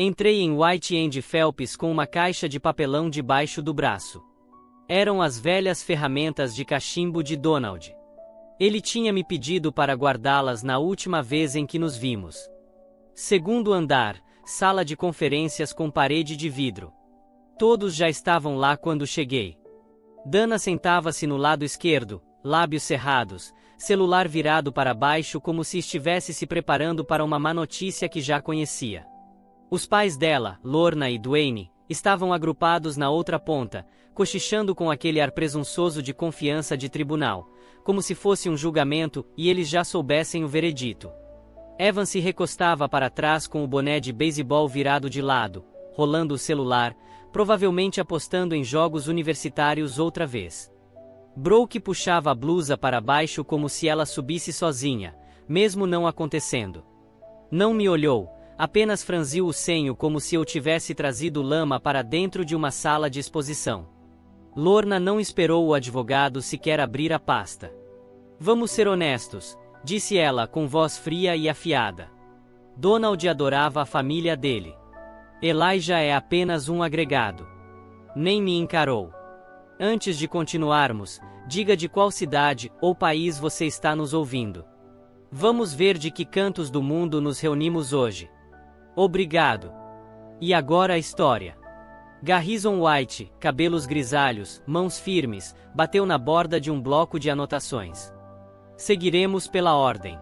Entrei em White and Phelps com uma caixa de papelão debaixo do braço. Eram as velhas ferramentas de cachimbo de Donald. Ele tinha me pedido para guardá-las na última vez em que nos vimos. Segundo andar, sala de conferências com parede de vidro. Todos já estavam lá quando cheguei. Dana sentava-se no lado esquerdo, lábios cerrados, celular virado para baixo como se estivesse se preparando para uma má notícia que já conhecia. Os pais dela, Lorna e Dwayne, estavam agrupados na outra ponta, cochichando com aquele ar presunçoso de confiança de tribunal, como se fosse um julgamento e eles já soubessem o veredito. Evan se recostava para trás com o boné de beisebol virado de lado, rolando o celular, provavelmente apostando em jogos universitários outra vez. Brooke puxava a blusa para baixo como se ela subisse sozinha, mesmo não acontecendo. Não me olhou, apenas franziu o senho como se eu tivesse trazido lama para dentro de uma sala de exposição. Lorna não esperou o advogado sequer abrir a pasta. Vamos ser honestos, disse ela com voz fria e afiada. Donald adorava a família dele. Elijah é apenas um agregado. Nem me encarou. Antes de continuarmos, diga de qual cidade ou país você está nos ouvindo. Vamos ver de que cantos do mundo nos reunimos hoje. Obrigado. E agora a história. Garrison White, cabelos grisalhos, mãos firmes, bateu na borda de um bloco de anotações. Seguiremos pela ordem.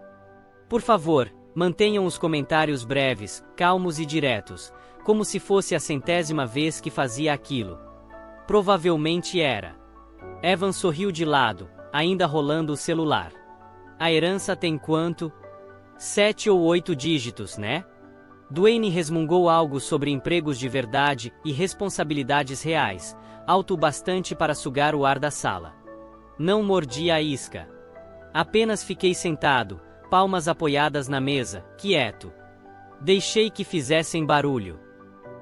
Por favor, mantenham os comentários breves, calmos e diretos, como se fosse a 100ª vez que fazia aquilo. Provavelmente era. Evan sorriu de lado, ainda rolando o celular. A herança tem quanto? 7 ou 8 dígitos, né? Dwayne resmungou algo sobre empregos de verdade e responsabilidades reais, alto o bastante para sugar o ar da sala. Não mordi a isca. Apenas fiquei sentado, palmas apoiadas na mesa, quieto. Deixei que fizessem barulho.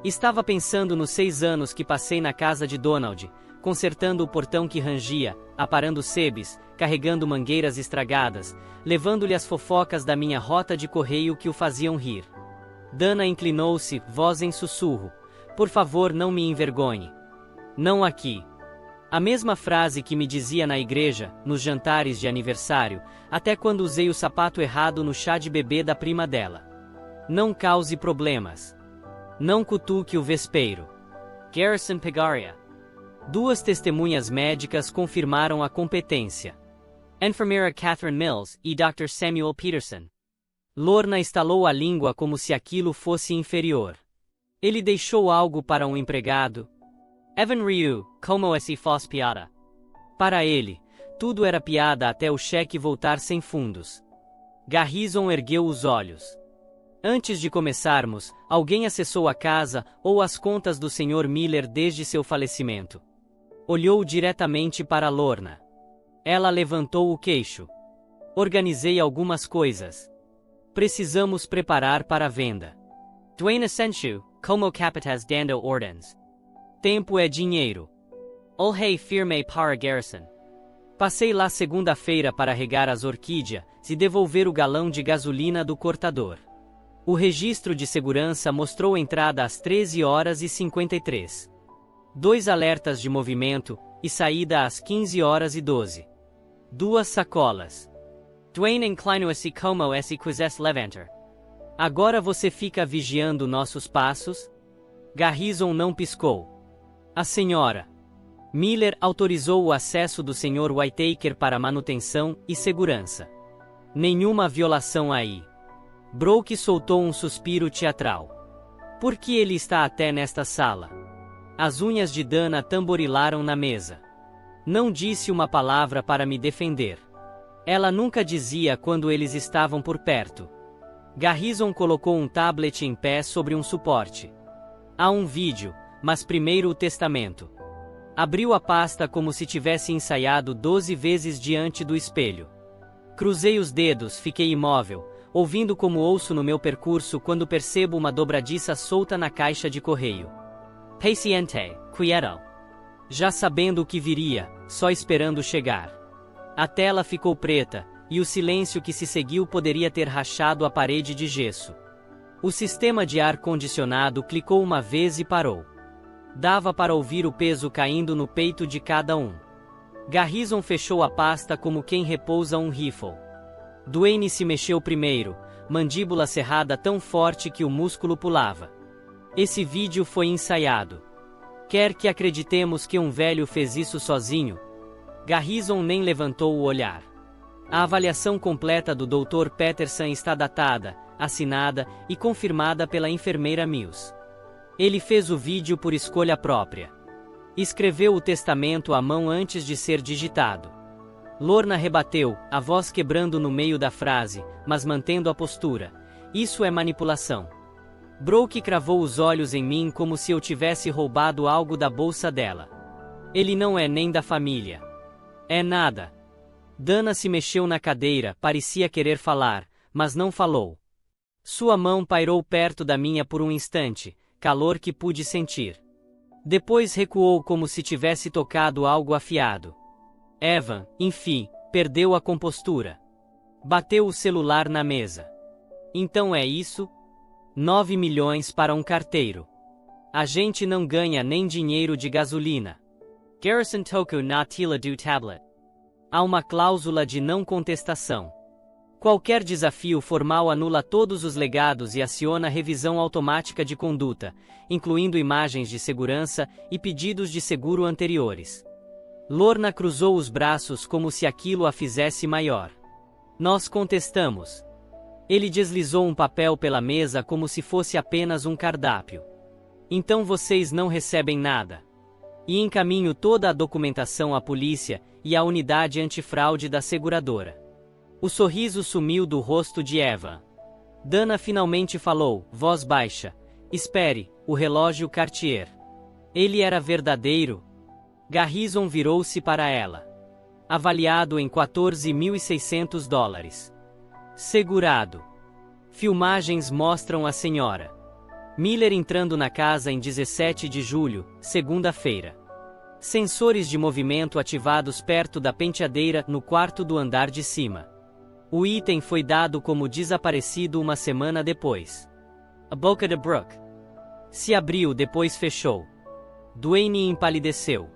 Estava pensando nos 6 anos que passei na casa de Donald, consertando o portão que rangia, aparando sebes, carregando mangueiras estragadas, levando-lhe as fofocas da minha rota de correio que o faziam rir. Dana inclinou-se, voz em sussurro. Por favor, não me envergonhe. Não aqui. A mesma frase que me dizia na igreja, nos jantares de aniversário, até quando usei o sapato errado no chá de bebê da prima dela. Não cause problemas. Não cutuque o vespeiro. Garrison Pegaria. 2 testemunhas médicas confirmaram a competência. Enfermeira Catherine Mills e Dr. Samuel Peterson. Lorna estalou a língua como se aquilo fosse inferior. Ele deixou algo para um empregado. Evan Ryu, como esse fosse piada. Para ele, tudo era piada até o cheque voltar sem fundos. Garrison ergueu os olhos. Antes de começarmos, alguém acessou a casa ou as contas do Sr. Miller desde seu falecimento. Olhou diretamente para Lorna. Ela levantou o queixo. Organizei algumas coisas. Precisamos preparar para a venda. Dwayne Asensio, como capitas dando ordens. Tempo é dinheiro. Olhei firme para Garrison. Passei lá segunda-feira para regar as orquídeas e devolver o galão de gasolina do cortador. O registro de segurança mostrou entrada às 13h53. 2 alertas de movimento e saída às 15h12. 2 sacolas. Dwayne inclinou-se como se quisesse levantar. Agora você fica vigiando nossos passos? Garrison não piscou. A senhora Miller autorizou o acesso do Sr. Whitaker para manutenção e segurança. Nenhuma violação aí. Brooke soltou um suspiro teatral. Por que ele está até nesta sala? As unhas de Dana tamborilaram na mesa. Não disse uma palavra para me defender. Ela nunca dizia quando eles estavam por perto. Garrison colocou um tablet em pé sobre um suporte. Há um vídeo, mas primeiro o testamento. Abriu a pasta como se tivesse ensaiado 12 vezes diante do espelho. Cruzei os dedos, fiquei imóvel, ouvindo como ouço no meu percurso quando percebo uma dobradiça solta na caixa de correio. Paciente, quieto. Já sabendo o que viria, só esperando chegar. A tela ficou preta, e o silêncio que se seguiu poderia ter rachado a parede de gesso. O sistema de ar-condicionado clicou uma vez e parou. Dava para ouvir o peso caindo no peito de cada um. Garrison fechou a pasta como quem repousa um rifle. Duane se mexeu primeiro, mandíbula cerrada tão forte que o músculo pulava. Esse vídeo foi ensaiado. Quer que acreditemos que um velho fez isso sozinho? Garrison nem levantou o olhar. A avaliação completa do Dr. Peterson está datada, assinada e confirmada pela enfermeira Mills. Ele fez o vídeo por escolha própria. Escreveu o testamento à mão antes de ser digitado. Lorna rebateu, a voz quebrando no meio da frase, mas mantendo a postura. Isso é manipulação. Brooke cravou os olhos em mim como se eu tivesse roubado algo da bolsa dela. Ele não é nem da família. É nada. Dana se mexeu na cadeira, parecia querer falar, mas não falou. Sua mão pairou perto da minha por um instante, calor que pude sentir. Depois recuou como se tivesse tocado algo afiado. Evan, enfim, perdeu a compostura. Bateu o celular na mesa. Então é isso? 9 milhões para um carteiro. A gente não ganha nem dinheiro de gasolina. Garrison Toku na tila do tablet. Há uma cláusula de não contestação. Qualquer desafio formal anula todos os legados e aciona revisão automática de conduta, incluindo imagens de segurança e pedidos de seguro anteriores. Lorna cruzou os braços como se aquilo a fizesse maior. Nós contestamos. Ele deslizou um papel pela mesa como se fosse apenas um cardápio. Então vocês não recebem nada. E encaminho toda a documentação à polícia e à unidade antifraude da seguradora. O sorriso sumiu do rosto de Eva. Dana finalmente falou, voz baixa. Espere, o relógio Cartier. Ele era verdadeiro? Garrison virou-se para ela. Avaliado em $14.600. Segurado. Filmagens mostram a senhora Miller entrando na casa em 17 de julho, segunda-feira. Sensores de movimento ativados perto da penteadeira no quarto do andar de cima. O item foi dado como desaparecido uma semana depois. A boca de Brooke se abriu, depois fechou. Duane empalideceu.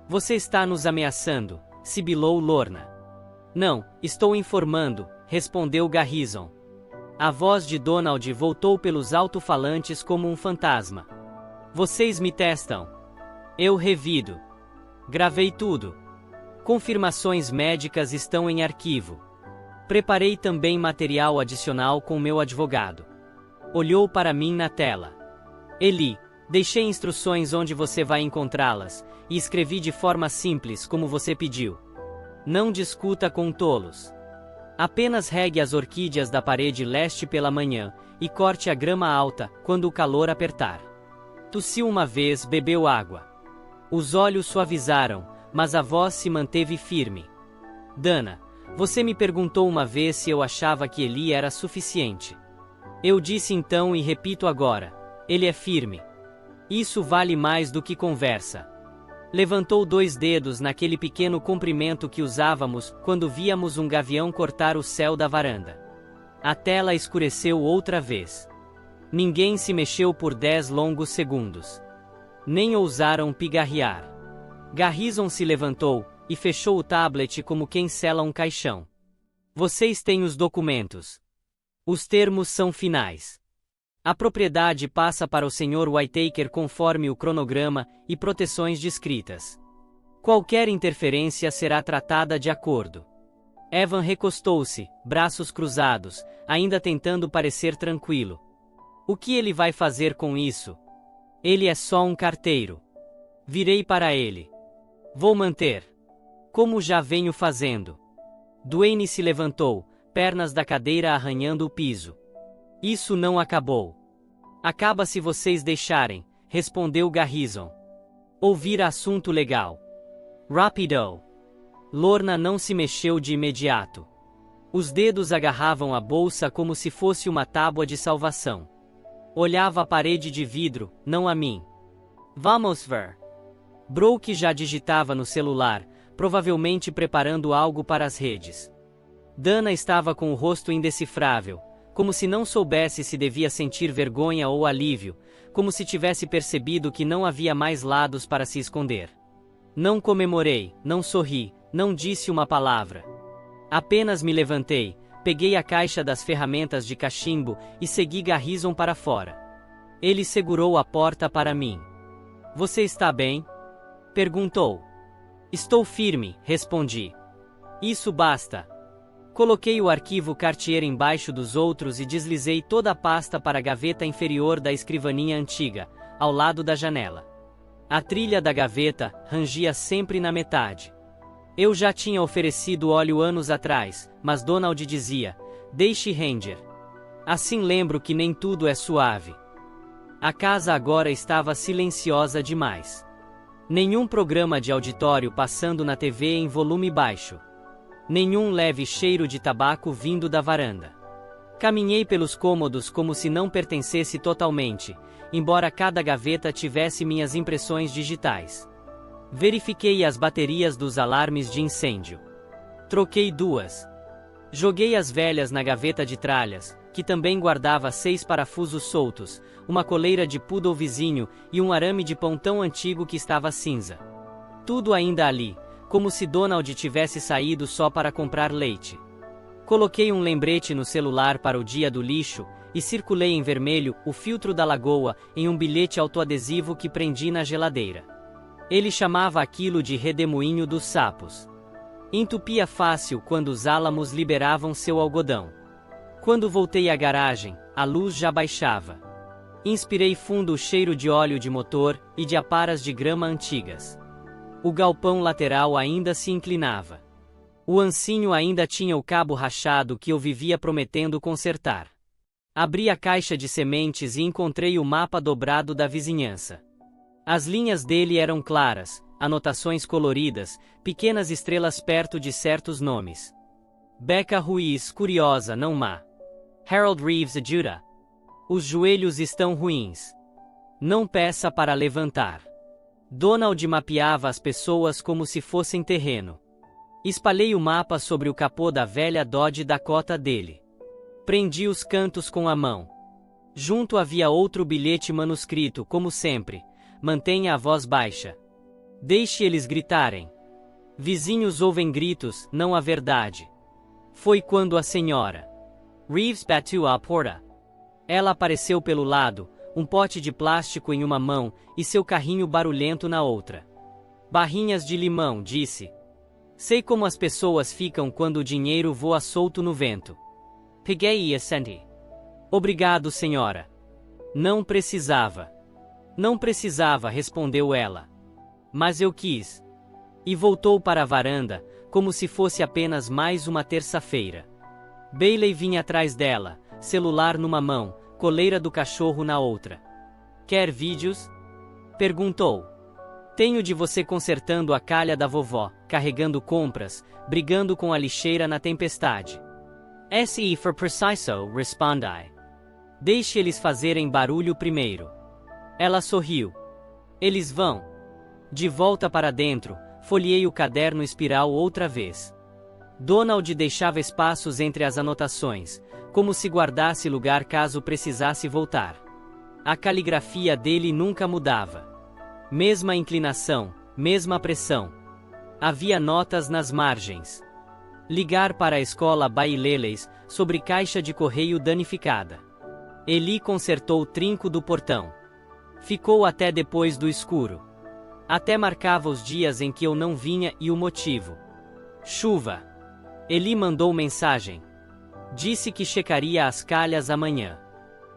Você está nos ameaçando, sibilou Lorna. Não, estou informando, respondeu Garrison. A voz de Donald voltou pelos alto-falantes como um fantasma. Vocês me testam. Eu revido. Gravei tudo. Confirmações médicas estão em arquivo. Preparei também material adicional com meu advogado. Olhou para mim na tela. Eli, deixei instruções onde você vai encontrá-las, e escrevi de forma simples como você pediu. Não discuta com tolos. Apenas regue as orquídeas da parede leste pela manhã, e corte a grama alta, quando o calor apertar. Tossiu uma vez, bebeu água. Os olhos suavizaram, mas a voz se manteve firme. Dana, você me perguntou uma vez se eu achava que Eli era suficiente. Eu disse então e repito agora, ele é firme. Isso vale mais do que conversa. Levantou 2 dedos naquele pequeno comprimento que usávamos quando víamos um gavião cortar o céu da varanda. A tela escureceu outra vez. Ninguém se mexeu por 10 longos segundos. Nem ousaram pigarrear. Garrison se levantou e fechou o tablet como quem sela um caixão. Vocês têm os documentos. Os termos são finais. A propriedade passa para o Sr. Whittaker conforme o cronograma e proteções descritas. Qualquer interferência será tratada de acordo. Evan recostou-se, braços cruzados, ainda tentando parecer tranquilo. O que ele vai fazer com isso? Ele é só um carteiro. Virei para ele. Vou manter. Como já venho fazendo. Duane se levantou, pernas da cadeira arranhando o piso. Isso não acabou. Acaba se vocês deixarem, respondeu Garrison. Ouvir assunto legal. Rapido. Lorna não se mexeu de imediato. Os dedos agarravam a bolsa como se fosse uma tábua de salvação. Olhava a parede de vidro, não a mim. Vamos ver. Brooke já digitava no celular, provavelmente preparando algo para as redes. Dana estava com o rosto indecifrável, como se não soubesse se devia sentir vergonha ou alívio, como se tivesse percebido que não havia mais lados para se esconder. Não comemorei, não sorri, não disse uma palavra. Apenas me levantei, peguei a caixa das ferramentas de cachimbo e segui Garrison para fora. Ele segurou a porta para mim. Você está bem? Perguntou. Estou firme, respondi. Isso basta. Coloquei o arquivo Cartier embaixo dos outros e deslizei toda a pasta para a gaveta inferior da escrivaninha antiga, ao lado da janela. A trilha da gaveta rangia sempre na metade. Eu já tinha oferecido óleo anos atrás, mas Donald dizia, deixe Ranger. Assim lembro que nem tudo é suave. A casa agora estava silenciosa demais. Nenhum programa de auditório passando na TV em volume baixo. Nenhum leve cheiro de tabaco vindo da varanda. Caminhei pelos cômodos como se não pertencesse totalmente, embora cada gaveta tivesse minhas impressões digitais. Verifiquei as baterias dos alarmes de incêndio. Troquei 2. Joguei as velhas na gaveta de tralhas, que também guardava 6 parafusos soltos, uma coleira de poodle vizinho e um arame de pão tão antigo que estava cinza. Tudo ainda ali, como se Donald tivesse saído só para comprar leite. Coloquei um lembrete no celular para o dia do lixo e circulei em vermelho o filtro da lagoa em um bilhete autoadesivo que prendi na geladeira. Ele chamava aquilo de redemoinho dos sapos. Entupia fácil quando os álamos liberavam seu algodão. Quando voltei à garagem, a luz já baixava. Inspirei fundo o cheiro de óleo de motor e de aparas de grama antigas. O galpão lateral ainda se inclinava. O ancinho ainda tinha o cabo rachado que eu vivia prometendo consertar. Abri a caixa de sementes e encontrei o mapa dobrado da vizinhança. As linhas dele eram claras, anotações coloridas, pequenas estrelas perto de certos nomes. Becca Ruiz, curiosa, não má. Harold Reeves ajuda. Os joelhos estão ruins. Não peça para levantar. Donald mapeava as pessoas como se fossem terreno. Espalhei o mapa sobre o capô da velha Dodge Dakota dele. Prendi os cantos com a mão. Junto havia outro bilhete manuscrito, como sempre. Mantenha a voz baixa. Deixe eles gritarem. Vizinhos ouvem gritos, não a verdade. Foi quando a senhora Reeves bateu a porta. Ela apareceu pelo lado, um pote de plástico em uma mão e seu carrinho barulhento na outra. Barrinhas de limão, disse. Sei como as pessoas ficam quando o dinheiro voa solto no vento. Peguei e assenti. Obrigado, senhora. Não precisava. Não precisava, respondeu ela. Mas eu quis. E voltou para a varanda, como se fosse apenas mais uma terça-feira. Bailey vinha atrás dela, celular numa mão, coleira do cachorro na outra. Quer vídeos? Perguntou. Tenho de você consertando a calha da vovó, carregando compras, brigando com a lixeira na tempestade. Se for preciso, respondi. Deixe eles fazerem barulho primeiro. Ela sorriu. Eles vão. De volta para dentro, folheei o caderno espiral outra vez. Donald deixava espaços entre as anotações, como se guardasse lugar caso precisasse voltar. A caligrafia dele nunca mudava. Mesma inclinação, mesma pressão. Havia notas nas margens. Ligar para a escola Baileles sobre caixa de correio danificada. Eli consertou o trinco do portão. Ficou até depois do escuro. Até marcava os dias em que eu não vinha e o motivo. Chuva. Eli mandou mensagem. Disse que checaria as calhas amanhã.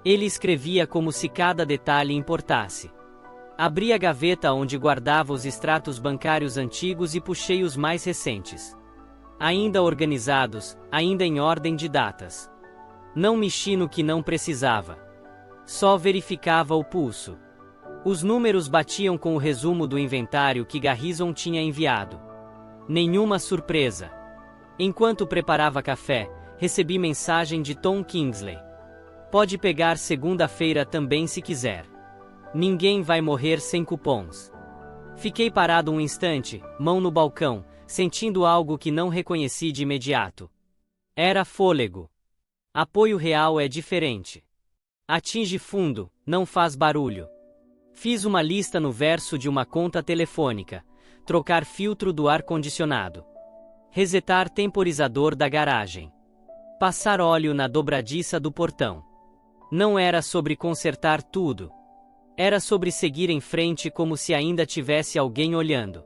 Ele escrevia como se cada detalhe importasse. Abri a gaveta onde guardava os extratos bancários antigos e puxei os mais recentes. Ainda organizados, ainda em ordem de datas. Não mexi no que não precisava. Só verificava o pulso. Os números batiam com o resumo do inventário que Garrison tinha enviado. Nenhuma surpresa. Enquanto preparava café, recebi mensagem de Tom Kingsley. Pode pegar segunda-feira também se quiser. Ninguém vai morrer sem cupons. Fiquei parado um instante, mão no balcão, sentindo algo que não reconheci de imediato. Era fôlego. Apoio real é diferente. Atinge fundo, não faz barulho. Fiz uma lista no verso de uma conta telefônica. Trocar filtro do ar-condicionado. Resetar temporizador da garagem. Passar óleo na dobradiça do portão. Não era sobre consertar tudo. Era sobre seguir em frente como se ainda tivesse alguém olhando.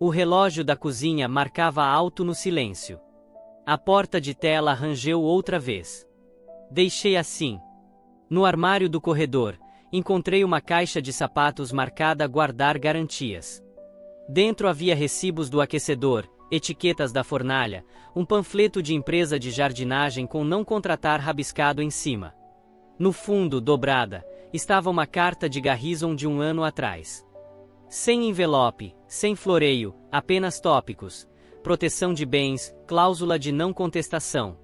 O relógio da cozinha marcava alto no silêncio. A porta de tela rangeu outra vez. Deixei assim. No armário do corredor, encontrei uma caixa de sapatos marcada guardar garantias. Dentro havia recibos do aquecedor, etiquetas da fornalha, um panfleto de empresa de jardinagem com não contratar rabiscado em cima. No fundo, dobrada, estava uma carta de Garrison de um ano atrás. Sem envelope, sem floreio, apenas tópicos. Proteção de bens, cláusula de não contestação.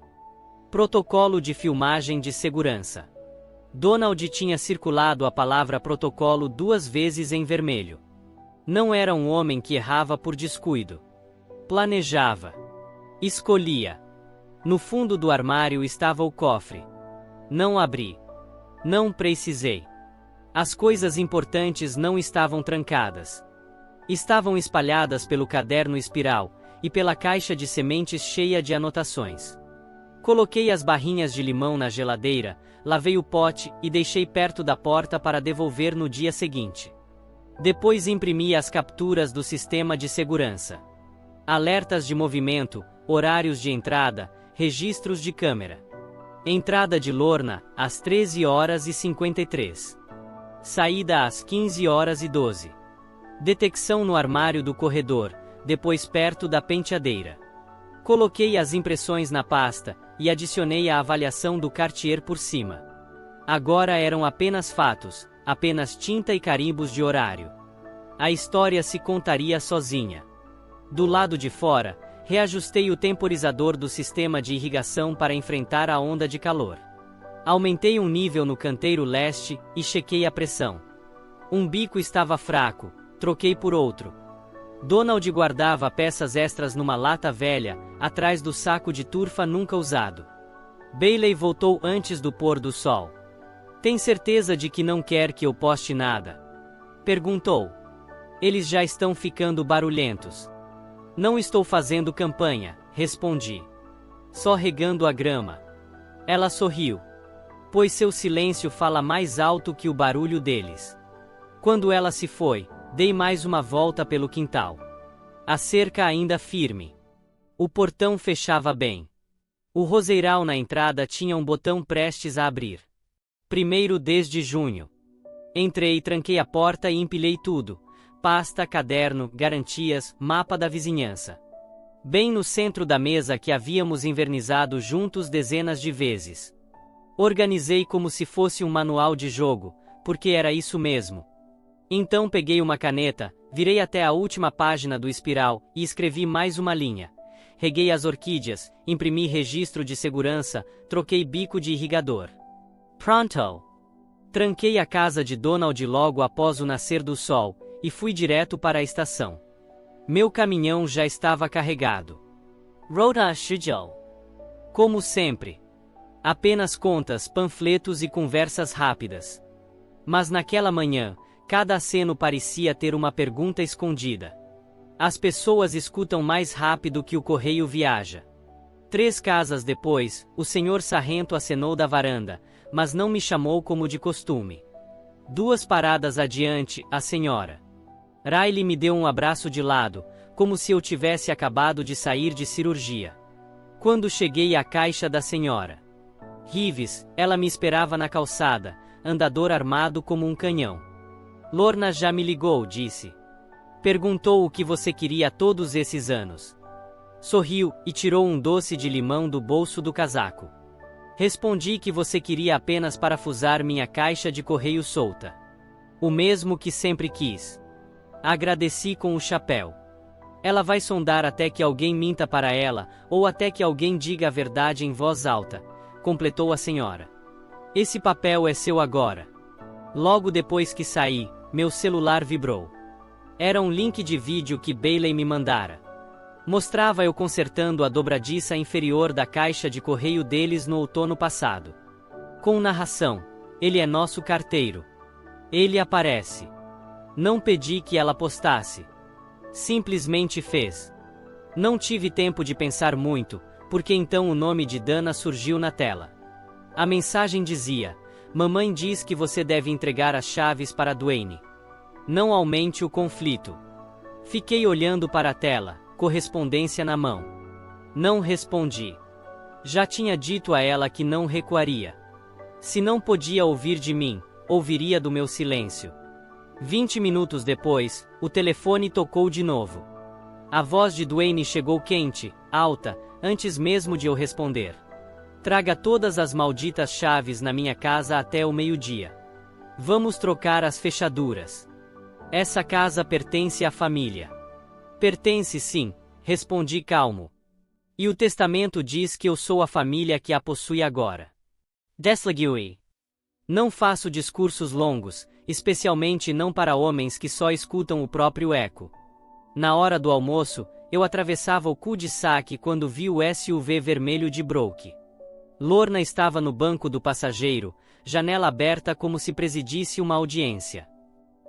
Protocolo de filmagem de segurança. Donald tinha circulado a palavra protocolo 2 vezes em vermelho. Não era um homem que errava por descuido. Planejava. Escolhia. No fundo do armário estava o cofre. Não abri. Não precisei. As coisas importantes não estavam trancadas. Estavam espalhadas pelo caderno espiral e pela caixa de sementes cheia de anotações. Coloquei as barrinhas de limão na geladeira, lavei o pote e deixei perto da porta para devolver no dia seguinte. Depois imprimi as capturas do sistema de segurança. Alertas de movimento, horários de entrada, registros de câmera. Entrada de Lorna, às 13h53. Saída às 15h12. Detecção no armário do corredor, depois perto da penteadeira. Coloquei as impressões na pasta e adicionei a avaliação do Cartier por cima. Agora eram apenas fatos, apenas tinta e carimbos de horário. A história se contaria sozinha. Do lado de fora, reajustei o temporizador do sistema de irrigação para enfrentar a onda de calor. Aumentei um nível no canteiro leste e chequei a pressão. Um bico estava fraco, troquei por outro. Donald guardava peças extras numa lata velha, atrás do saco de turfa nunca usado. Bailey voltou antes do pôr do sol. Tem certeza de que não quer que eu poste nada? Perguntou. Eles já estão ficando barulhentos. Não estou fazendo campanha, respondi. Só regando a grama. Ela sorriu. Pois seu silêncio fala mais alto que o barulho deles. Quando ela se foi, dei mais uma volta pelo quintal. A cerca ainda firme. O portão fechava bem. O roseiral na entrada tinha um botão prestes a abrir. Primeiro desde junho. Entrei, tranquei a porta e empilhei tudo. Pasta, caderno, garantias, mapa da vizinhança. Bem no centro da mesa que havíamos invernizado juntos dezenas de vezes. Organizei como se fosse um manual de jogo, porque era isso mesmo. Então peguei uma caneta, virei até a última página do espiral e escrevi mais uma linha. Reguei as orquídeas, imprimi registro de segurança, troquei bico de irrigador. Pronto! Tranquei a casa de Donald logo após o nascer do sol, e fui direto para a estação. Meu caminhão já estava carregado. Rhoda Shijal. Como sempre. Apenas contas, panfletos e conversas rápidas. Mas naquela manhã, cada aceno parecia ter uma pergunta escondida. As pessoas escutam mais rápido que o correio viaja. 3 casas depois, o senhor Sarrento acenou da varanda, mas não me chamou como de costume. 2 paradas adiante, a senhora Riley me deu um abraço de lado, como se eu tivesse acabado de sair de cirurgia. Quando cheguei à caixa da senhora Rives, ela me esperava na calçada, andador armado como um canhão. Lorna já me ligou, disse. Perguntou o que você queria todos esses anos. Sorriu e tirou um doce de limão do bolso do casaco. Respondi que você queria apenas parafusar minha caixa de correio solta. O mesmo que sempre quis. Agradeci com o chapéu. Ela vai sondar até que alguém minta para ela, ou até que alguém diga a verdade em voz alta, completou a senhora. Esse papel é seu agora. Logo depois que saí, meu celular vibrou. Era um link de vídeo que Bailey me mandara. Mostrava eu consertando a dobradiça inferior da caixa de correio deles no outono passado. Com narração: ele é nosso carteiro. Ele aparece. Não pedi que ela postasse. Simplesmente fez. Não tive tempo de pensar muito, porque então o nome de Dana surgiu na tela. A mensagem dizia: mamãe diz que você deve entregar as chaves para Dwayne. Não aumente o conflito. Fiquei olhando para a tela, correspondência na mão. Não respondi. Já tinha dito a ela que não recuaria. Se não podia ouvir de mim, ouviria do meu silêncio. 20 minutos depois, o telefone tocou de novo. A voz de Dwayne chegou quente, alta, antes mesmo de eu responder. Traga todas as malditas chaves na minha casa até o meio-dia. Vamos trocar as fechaduras. Essa casa pertence à família. Pertence sim, respondi calmo. E o testamento diz que eu sou a família que a possui agora. Desligue-o. Não faço discursos longos, especialmente não para homens que só escutam o próprio eco. Na hora do almoço, eu atravessava o cul-de-sac quando vi o SUV vermelho de Brooke. Lorna estava no banco do passageiro, janela aberta como se presidisse uma audiência.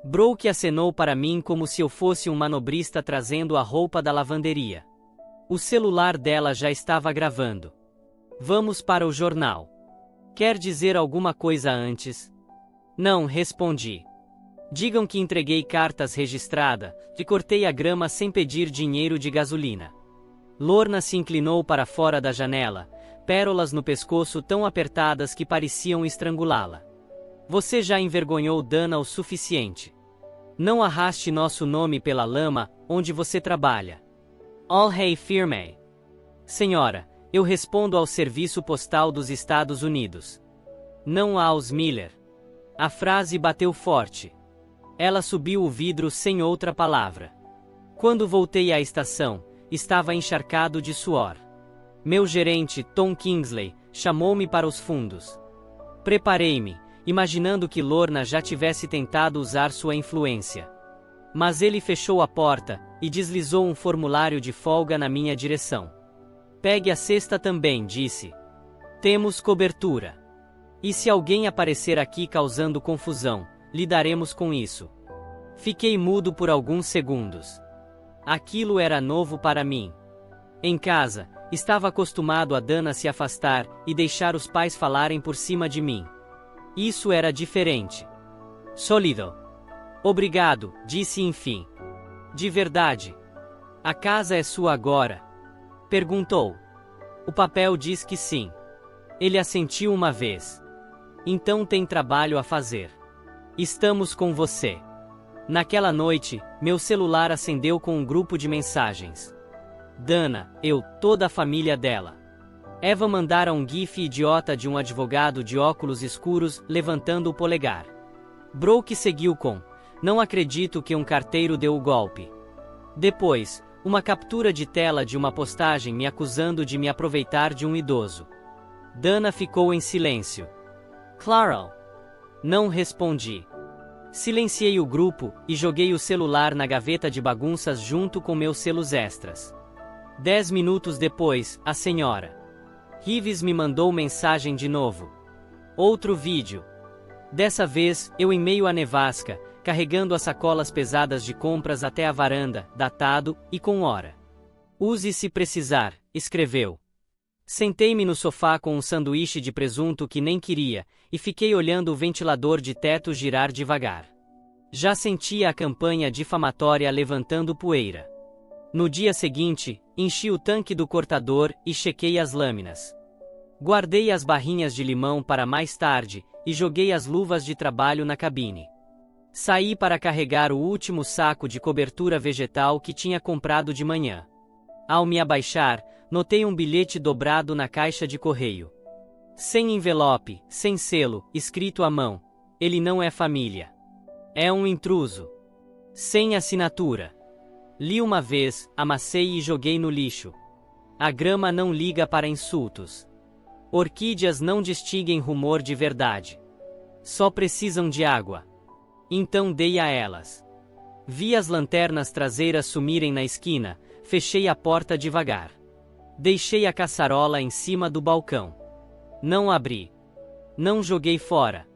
Brooke acenou para mim como se eu fosse um manobrista trazendo a roupa da lavanderia. O celular dela já estava gravando. Vamos para o jornal. Quer dizer alguma coisa antes? Não, respondi. Digam que entreguei cartas registrada, que cortei a grama sem pedir dinheiro de gasolina. Lorna se inclinou para fora da janela, pérolas no pescoço tão apertadas que pareciam estrangulá-la. Você já envergonhou Dana o suficiente. Não arraste nosso nome pela lama, onde você trabalha. All hey firme. Senhora, eu respondo ao Serviço Postal dos Estados Unidos. Não aos Miller. A frase bateu forte. Ela subiu o vidro sem outra palavra. Quando voltei à estação, estava encharcado de suor. Meu gerente, Tom Kingsley, chamou-me para os fundos. Preparei-me, imaginando que Lorna já tivesse tentado usar sua influência. Mas ele fechou a porta e deslizou um formulário de folga na minha direção. Pegue a cesta também, disse. Temos cobertura. E se alguém aparecer aqui causando confusão, lidaremos com isso. Fiquei mudo por alguns segundos. Aquilo era novo para mim. Em casa, estava acostumado a Dana se afastar e deixar os pais falarem por cima de mim. Isso era diferente. Sólido. Obrigado, disse enfim. De verdade. A casa é sua agora? Perguntou. O papel diz que sim. Ele assentiu uma vez. Então tem trabalho a fazer. Estamos com você. Naquela noite, meu celular acendeu com um grupo de mensagens. Dana, eu, toda a família dela. Eva mandara um gif idiota de um advogado de óculos escuros levantando o polegar. Brooke seguiu com: não acredito que um carteiro deu o golpe. Depois, uma captura de tela de uma postagem me acusando de me aproveitar de um idoso. Dana ficou em silêncio. Claro. Não respondi. Silenciei o grupo e joguei o celular na gaveta de bagunças junto com meus selos extras. 10 minutos depois, a senhora Rives me mandou mensagem de novo. Outro vídeo. Dessa vez, eu em meio à nevasca, carregando as sacolas pesadas de compras até a varanda, datado e com hora. Use se precisar, escreveu. Sentei-me no sofá com um sanduíche de presunto que nem queria, e fiquei olhando o ventilador de teto girar devagar. Já sentia a campanha difamatória levantando poeira. No dia seguinte, enchi o tanque do cortador e chequei as lâminas. Guardei as barrinhas de limão para mais tarde, e joguei as luvas de trabalho na cabine. Saí para carregar o último saco de cobertura vegetal que tinha comprado de manhã. Ao me abaixar, notei um bilhete dobrado na caixa de correio. Sem envelope, sem selo, escrito à mão. Ele não é família. É um intruso. Sem assinatura. Li uma vez, amassei e joguei no lixo. A grama não liga para insultos. Orquídeas não distinguem rumor de verdade. Só precisam de água. Então dei a elas. Vi as lanternas traseiras sumirem na esquina, fechei a porta devagar. Deixei a caçarola em cima do balcão. Não abri. Não joguei fora.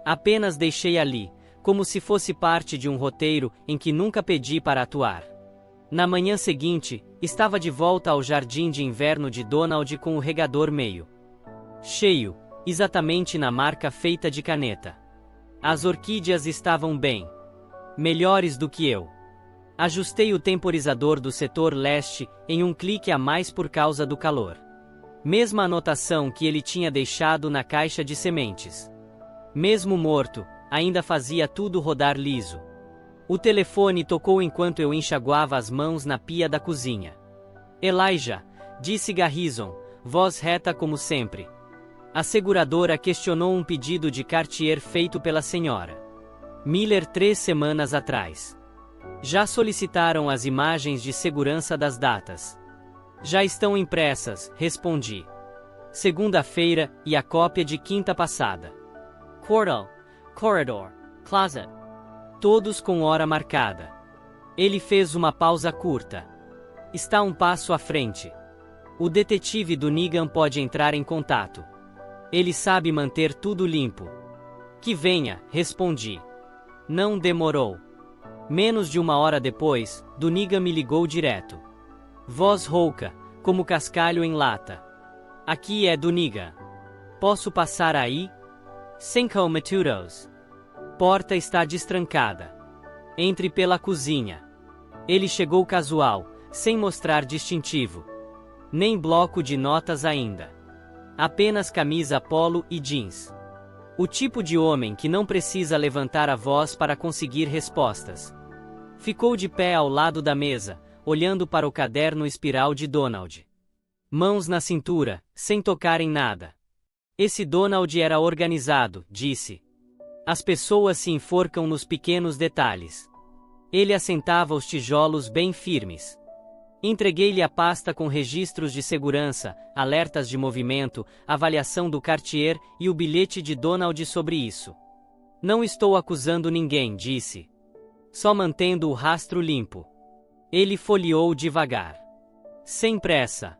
Apenas deixei ali, como se fosse parte de um roteiro em que nunca pedi para atuar. Na manhã seguinte, estava de volta ao jardim de inverno de Donald com o regador meio cheio, exatamente na marca feita de caneta. As orquídeas estavam bem. Melhores do que eu. Ajustei o temporizador do setor leste em um clique a mais por causa do calor. Mesma anotação que ele tinha deixado na caixa de sementes. Mesmo morto, ainda fazia tudo rodar liso. O telefone tocou enquanto eu enxaguava as mãos na pia da cozinha. Elijah, disse Garrison, voz reta como sempre. A seguradora questionou um pedido de Cartier feito pela senhora Miller 3 semanas atrás. Já solicitaram as imagens de segurança das datas. Já estão impressas, respondi. Segunda-feira e a cópia de quinta passada. Corridor, closet. Todos com hora marcada. Ele fez uma pausa curta. Está um passo à frente. O detetive do Negan pode entrar em contato. Ele sabe manter tudo limpo. Que venha, respondi. Não demorou. Menos de uma hora depois, Dunigan me ligou direto. Voz rouca, como cascalho em lata. Aqui é Dunigan. Posso passar aí? 5 minutos. Porta está destrancada. Entre pela cozinha. Ele chegou casual, sem mostrar distintivo. Nem bloco de notas ainda. Apenas camisa polo e jeans. O tipo de homem que não precisa levantar a voz para conseguir respostas. Ficou de pé ao lado da mesa, olhando para o caderno espiral de Donald. Mãos na cintura, sem tocar em nada. Esse Donald era organizado, disse. As pessoas se enforcam nos pequenos detalhes. Ele assentava os tijolos bem firmes. Entreguei-lhe a pasta com registros de segurança, alertas de movimento, avaliação do Cartier e o bilhete de Donald sobre isso. Não estou acusando ninguém, disse. Só mantendo o rastro limpo. Ele folheou devagar. Sem pressa.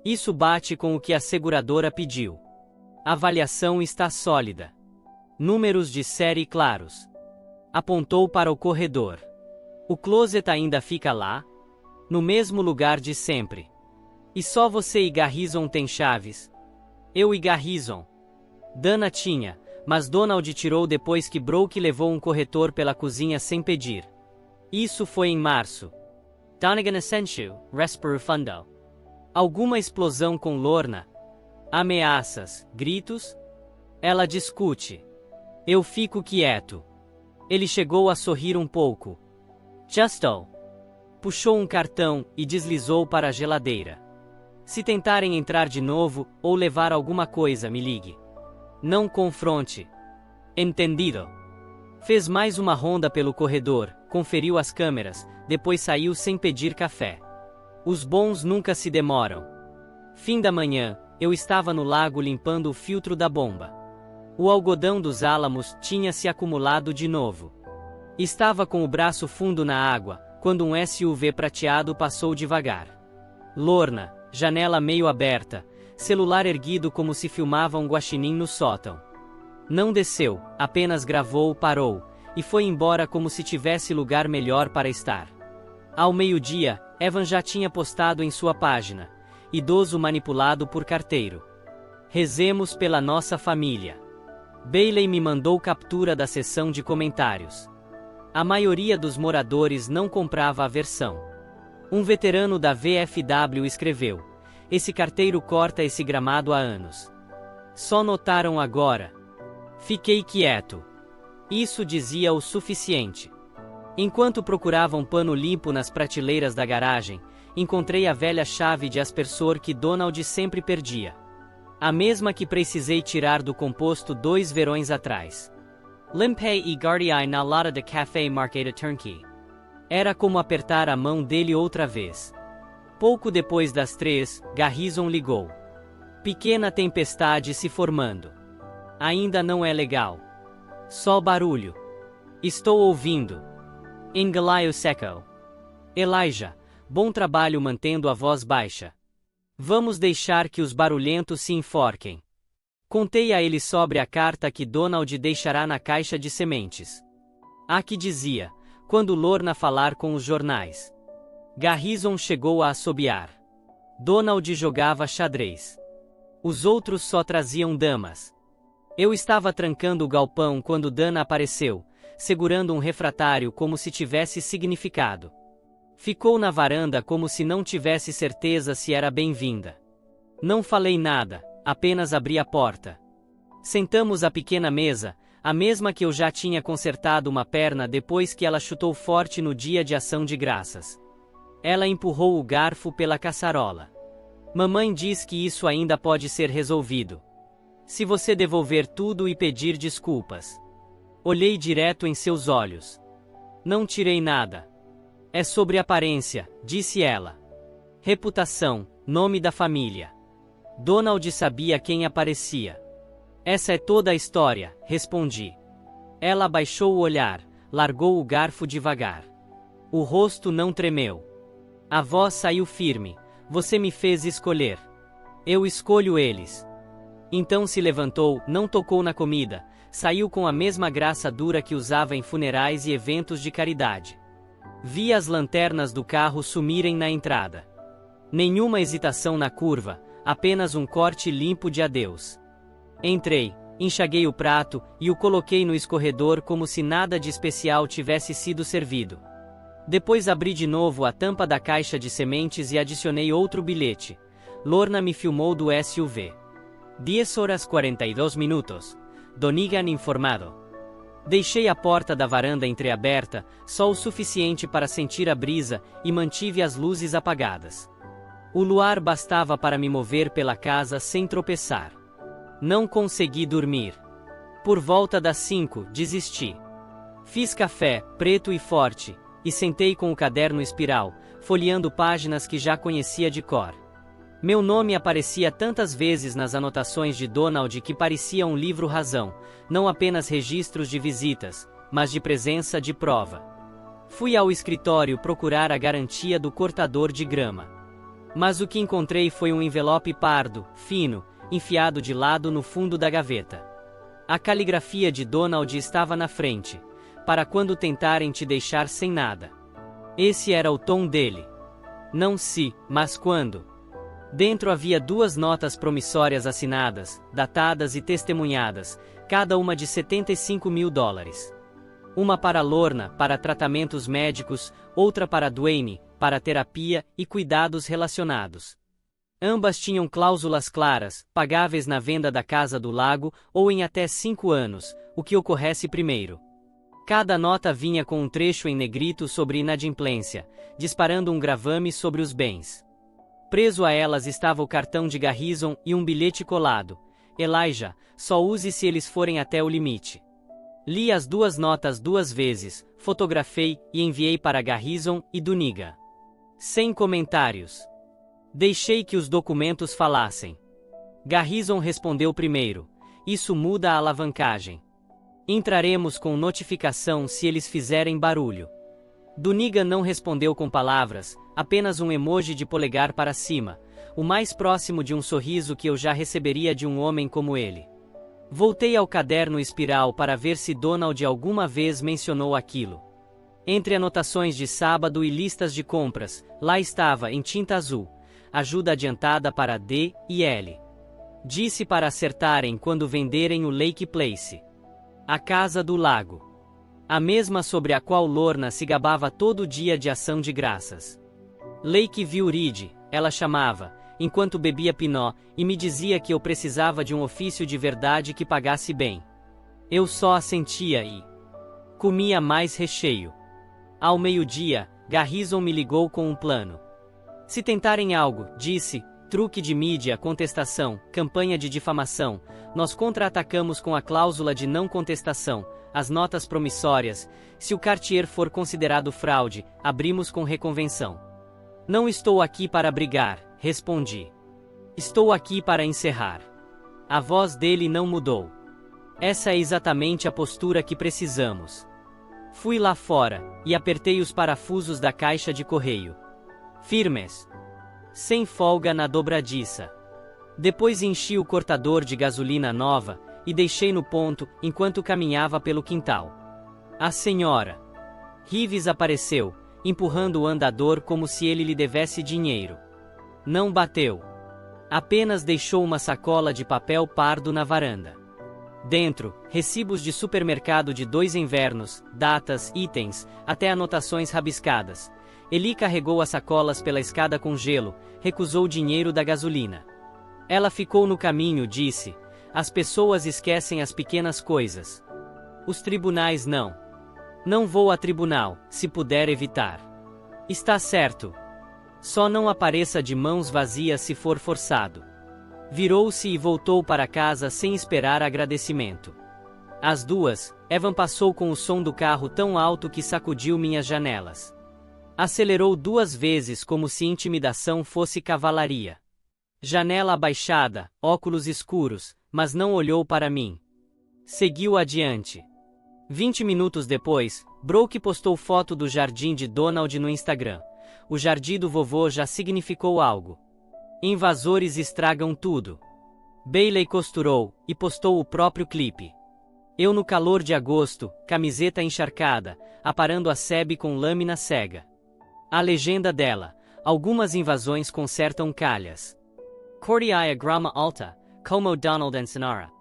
Isso bate com o que a seguradora pediu. A avaliação está sólida. Números de série claros. Apontou para o corredor. O closet ainda fica lá? No mesmo lugar de sempre. E só você e Garrison têm chaves? Eu e Garrison. Dana tinha, mas Donald tirou depois que Brooke levou um corretor pela cozinha sem pedir. Isso foi em março. Donegan Essential, Respiro Fundo. Alguma explosão com Lorna? Ameaças, gritos? Ela discute. Eu fico quieto. Ele chegou a sorrir um pouco. Justo. Puxou um cartão e deslizou para a geladeira. Se tentarem entrar de novo ou levar alguma coisa, me ligue. Não confronte. Entendido. Fez mais uma ronda pelo corredor, conferiu as câmeras, depois saiu sem pedir café. Os bons nunca se demoram. Fim da manhã, eu estava no lago limpando o filtro da bomba. O algodão dos álamos tinha se acumulado de novo. Estava com o braço fundo na água, quando um SUV prateado passou devagar. Lorna, janela meio aberta, celular erguido como se filmava um guaxinim no sótão. Não desceu, apenas gravou, parou, e foi embora como se tivesse lugar melhor para estar. Ao meio-dia, Evan já tinha postado em sua página, idoso manipulado por carteiro. Rezemos pela nossa família. Bailey me mandou captura da seção de comentários. A maioria dos moradores não comprava a versão. Um veterano da VFW escreveu: esse carteiro corta esse gramado há anos. Só notaram agora. Fiquei quieto. Isso dizia o suficiente. Enquanto procurava um pano limpo nas prateleiras da garagem, encontrei a velha chave de aspersor que Donald sempre perdia. A mesma que precisei tirar do composto 2 verões atrás. Limpei e guardei na lata de café marcada turnkey. Era como apertar a mão dele outra vez. Pouco depois das 3, Garrison ligou. Pequena tempestade se formando. Ainda não é legal. Só barulho. Estou ouvindo. Engalaio seco. Elijah, bom trabalho mantendo a voz baixa. Vamos deixar que os barulhentos se enforquem. Contei a ele sobre a carta que Donald deixará na caixa de sementes. A que dizia, quando Lorna falar com os jornais. Garrison chegou a assobiar. Donald jogava xadrez. Os outros só traziam damas. Eu estava trancando o galpão quando Dana apareceu, segurando um refratário como se tivesse significado. Ficou na varanda como se não tivesse certeza se era bem-vinda. Não falei nada, apenas abri a porta. Sentamos à pequena mesa, a mesma que eu já tinha consertado uma perna depois que ela chutou forte no dia de ação de graças. Ela empurrou o garfo pela caçarola. Mamãe diz que isso ainda pode ser resolvido. Se você devolver tudo e pedir desculpas. Olhei direto em seus olhos. Não tirei nada. É sobre aparência, disse ela. Reputação, nome da família. Donald sabia quem aparecia. Essa é toda a história, respondi. Ela abaixou o olhar, largou o garfo devagar. O rosto não tremeu. A voz saiu firme. Você me fez escolher. Eu escolho eles. Então se levantou, não tocou na comida, saiu com a mesma graça dura que usava em funerais e eventos de caridade. Vi as lanternas do carro sumirem na entrada. Nenhuma hesitação na curva, apenas um corte limpo de adeus. Entrei, enxaguei o prato e o coloquei no escorredor como se nada de especial tivesse sido servido. Depois abri de novo a tampa da caixa de sementes e adicionei outro bilhete. Lorna me filmou do SUV. 10h42. Donegan informado. Deixei a porta da varanda entreaberta, só o suficiente para sentir a brisa, e mantive as luzes apagadas. O luar bastava para me mover pela casa sem tropeçar. Não consegui dormir. Por volta das 5, desisti. Fiz café, preto e forte, e sentei com o caderno espiral, folheando páginas que já conhecia de cor. Meu nome aparecia tantas vezes nas anotações de Donald que parecia um livro-razão, não apenas registros de visitas, mas de presença de prova. Fui ao escritório procurar a garantia do cortador de grama. Mas o que encontrei foi um envelope pardo, fino, enfiado de lado no fundo da gaveta. A caligrafia de Donald estava na frente, para quando tentarem te deixar sem nada. Esse era o tom dele. Não se, mas quando. Dentro havia 2 notas promissórias assinadas, datadas e testemunhadas, cada uma de $75.000. Uma para Lorna, para tratamentos médicos, outra para Dwayne, para terapia e cuidados relacionados. Ambas tinham cláusulas claras, pagáveis na venda da casa do lago ou em até 5 anos, o que ocorresse primeiro. Cada nota vinha com um trecho em negrito sobre inadimplência, disparando um gravame sobre os bens. Preso a elas estava o cartão de Garrison e um bilhete colado. Elijah, só use se eles forem até o limite. Li as 2 notas 2 vezes, fotografei e enviei para Garrison e Donegan. Sem comentários. Deixei que os documentos falassem. Garrison respondeu primeiro. Isso muda a alavancagem. Entraremos com notificação se eles fizerem barulho. Donegan não respondeu com palavras, apenas um emoji de polegar para cima, o mais próximo de um sorriso que eu já receberia de um homem como ele. Voltei ao caderno espiral para ver se Donald alguma vez mencionou aquilo. Entre anotações de sábado e listas de compras, lá estava, em tinta azul, ajuda adiantada para D e L. Disse para acertarem quando venderem o Lake Place. A Casa do Lago. A mesma sobre a qual Lorna se gabava todo dia de ação de graças. Lakeview Ridge, ela chamava, enquanto bebia pinó, e me dizia que eu precisava de um ofício de verdade que pagasse bem. Eu só assentia e comia mais recheio. Ao meio-dia, Garrison me ligou com um plano. Se tentarem algo, disse, truque de mídia, contestação, campanha de difamação, nós contra-atacamos com a cláusula de não contestação, as notas promissórias, se o Cartier for considerado fraude, abrimos com reconvenção. Não estou aqui para brigar, respondi. Estou aqui para encerrar. A voz dele não mudou. Essa é exatamente a postura que precisamos. Fui lá fora, e apertei os parafusos da caixa de correio. Firmes. Sem folga na dobradiça. Depois enchi o cortador de gasolina nova e deixei no ponto enquanto caminhava pelo quintal. A senhora Reeves apareceu, empurrando o andador como se ele lhe devesse dinheiro. Não bateu. Apenas deixou uma sacola de papel pardo na varanda. Dentro, recibos de supermercado de 2 invernos, datas, itens, até anotações rabiscadas. Eli carregou as sacolas pela escada com gelo, recusou o dinheiro da gasolina. Ela ficou no caminho, disse. As pessoas esquecem as pequenas coisas. Os tribunais não. Não vou a tribunal, se puder evitar. Está certo. Só não apareça de mãos vazias se for forçado. Virou-se e voltou para casa sem esperar agradecimento. Às 2, Evan passou com o som do carro tão alto que sacudiu minhas janelas. Acelerou 2 vezes como se intimidação fosse cavalaria. Janela abaixada, óculos escuros, mas não olhou para mim. Seguiu adiante. 20 minutos depois, Brooke postou foto do jardim de Donald no Instagram. O jardim do vovô já significou algo. Invasores estragam tudo. Bailey costurou e postou o próprio clipe. Eu no calor de agosto, camiseta encharcada, aparando a sebe com lâmina cega. A legenda dela: algumas invasões consertam calhas. Cordiaia grama alta, como Donald Ensenara.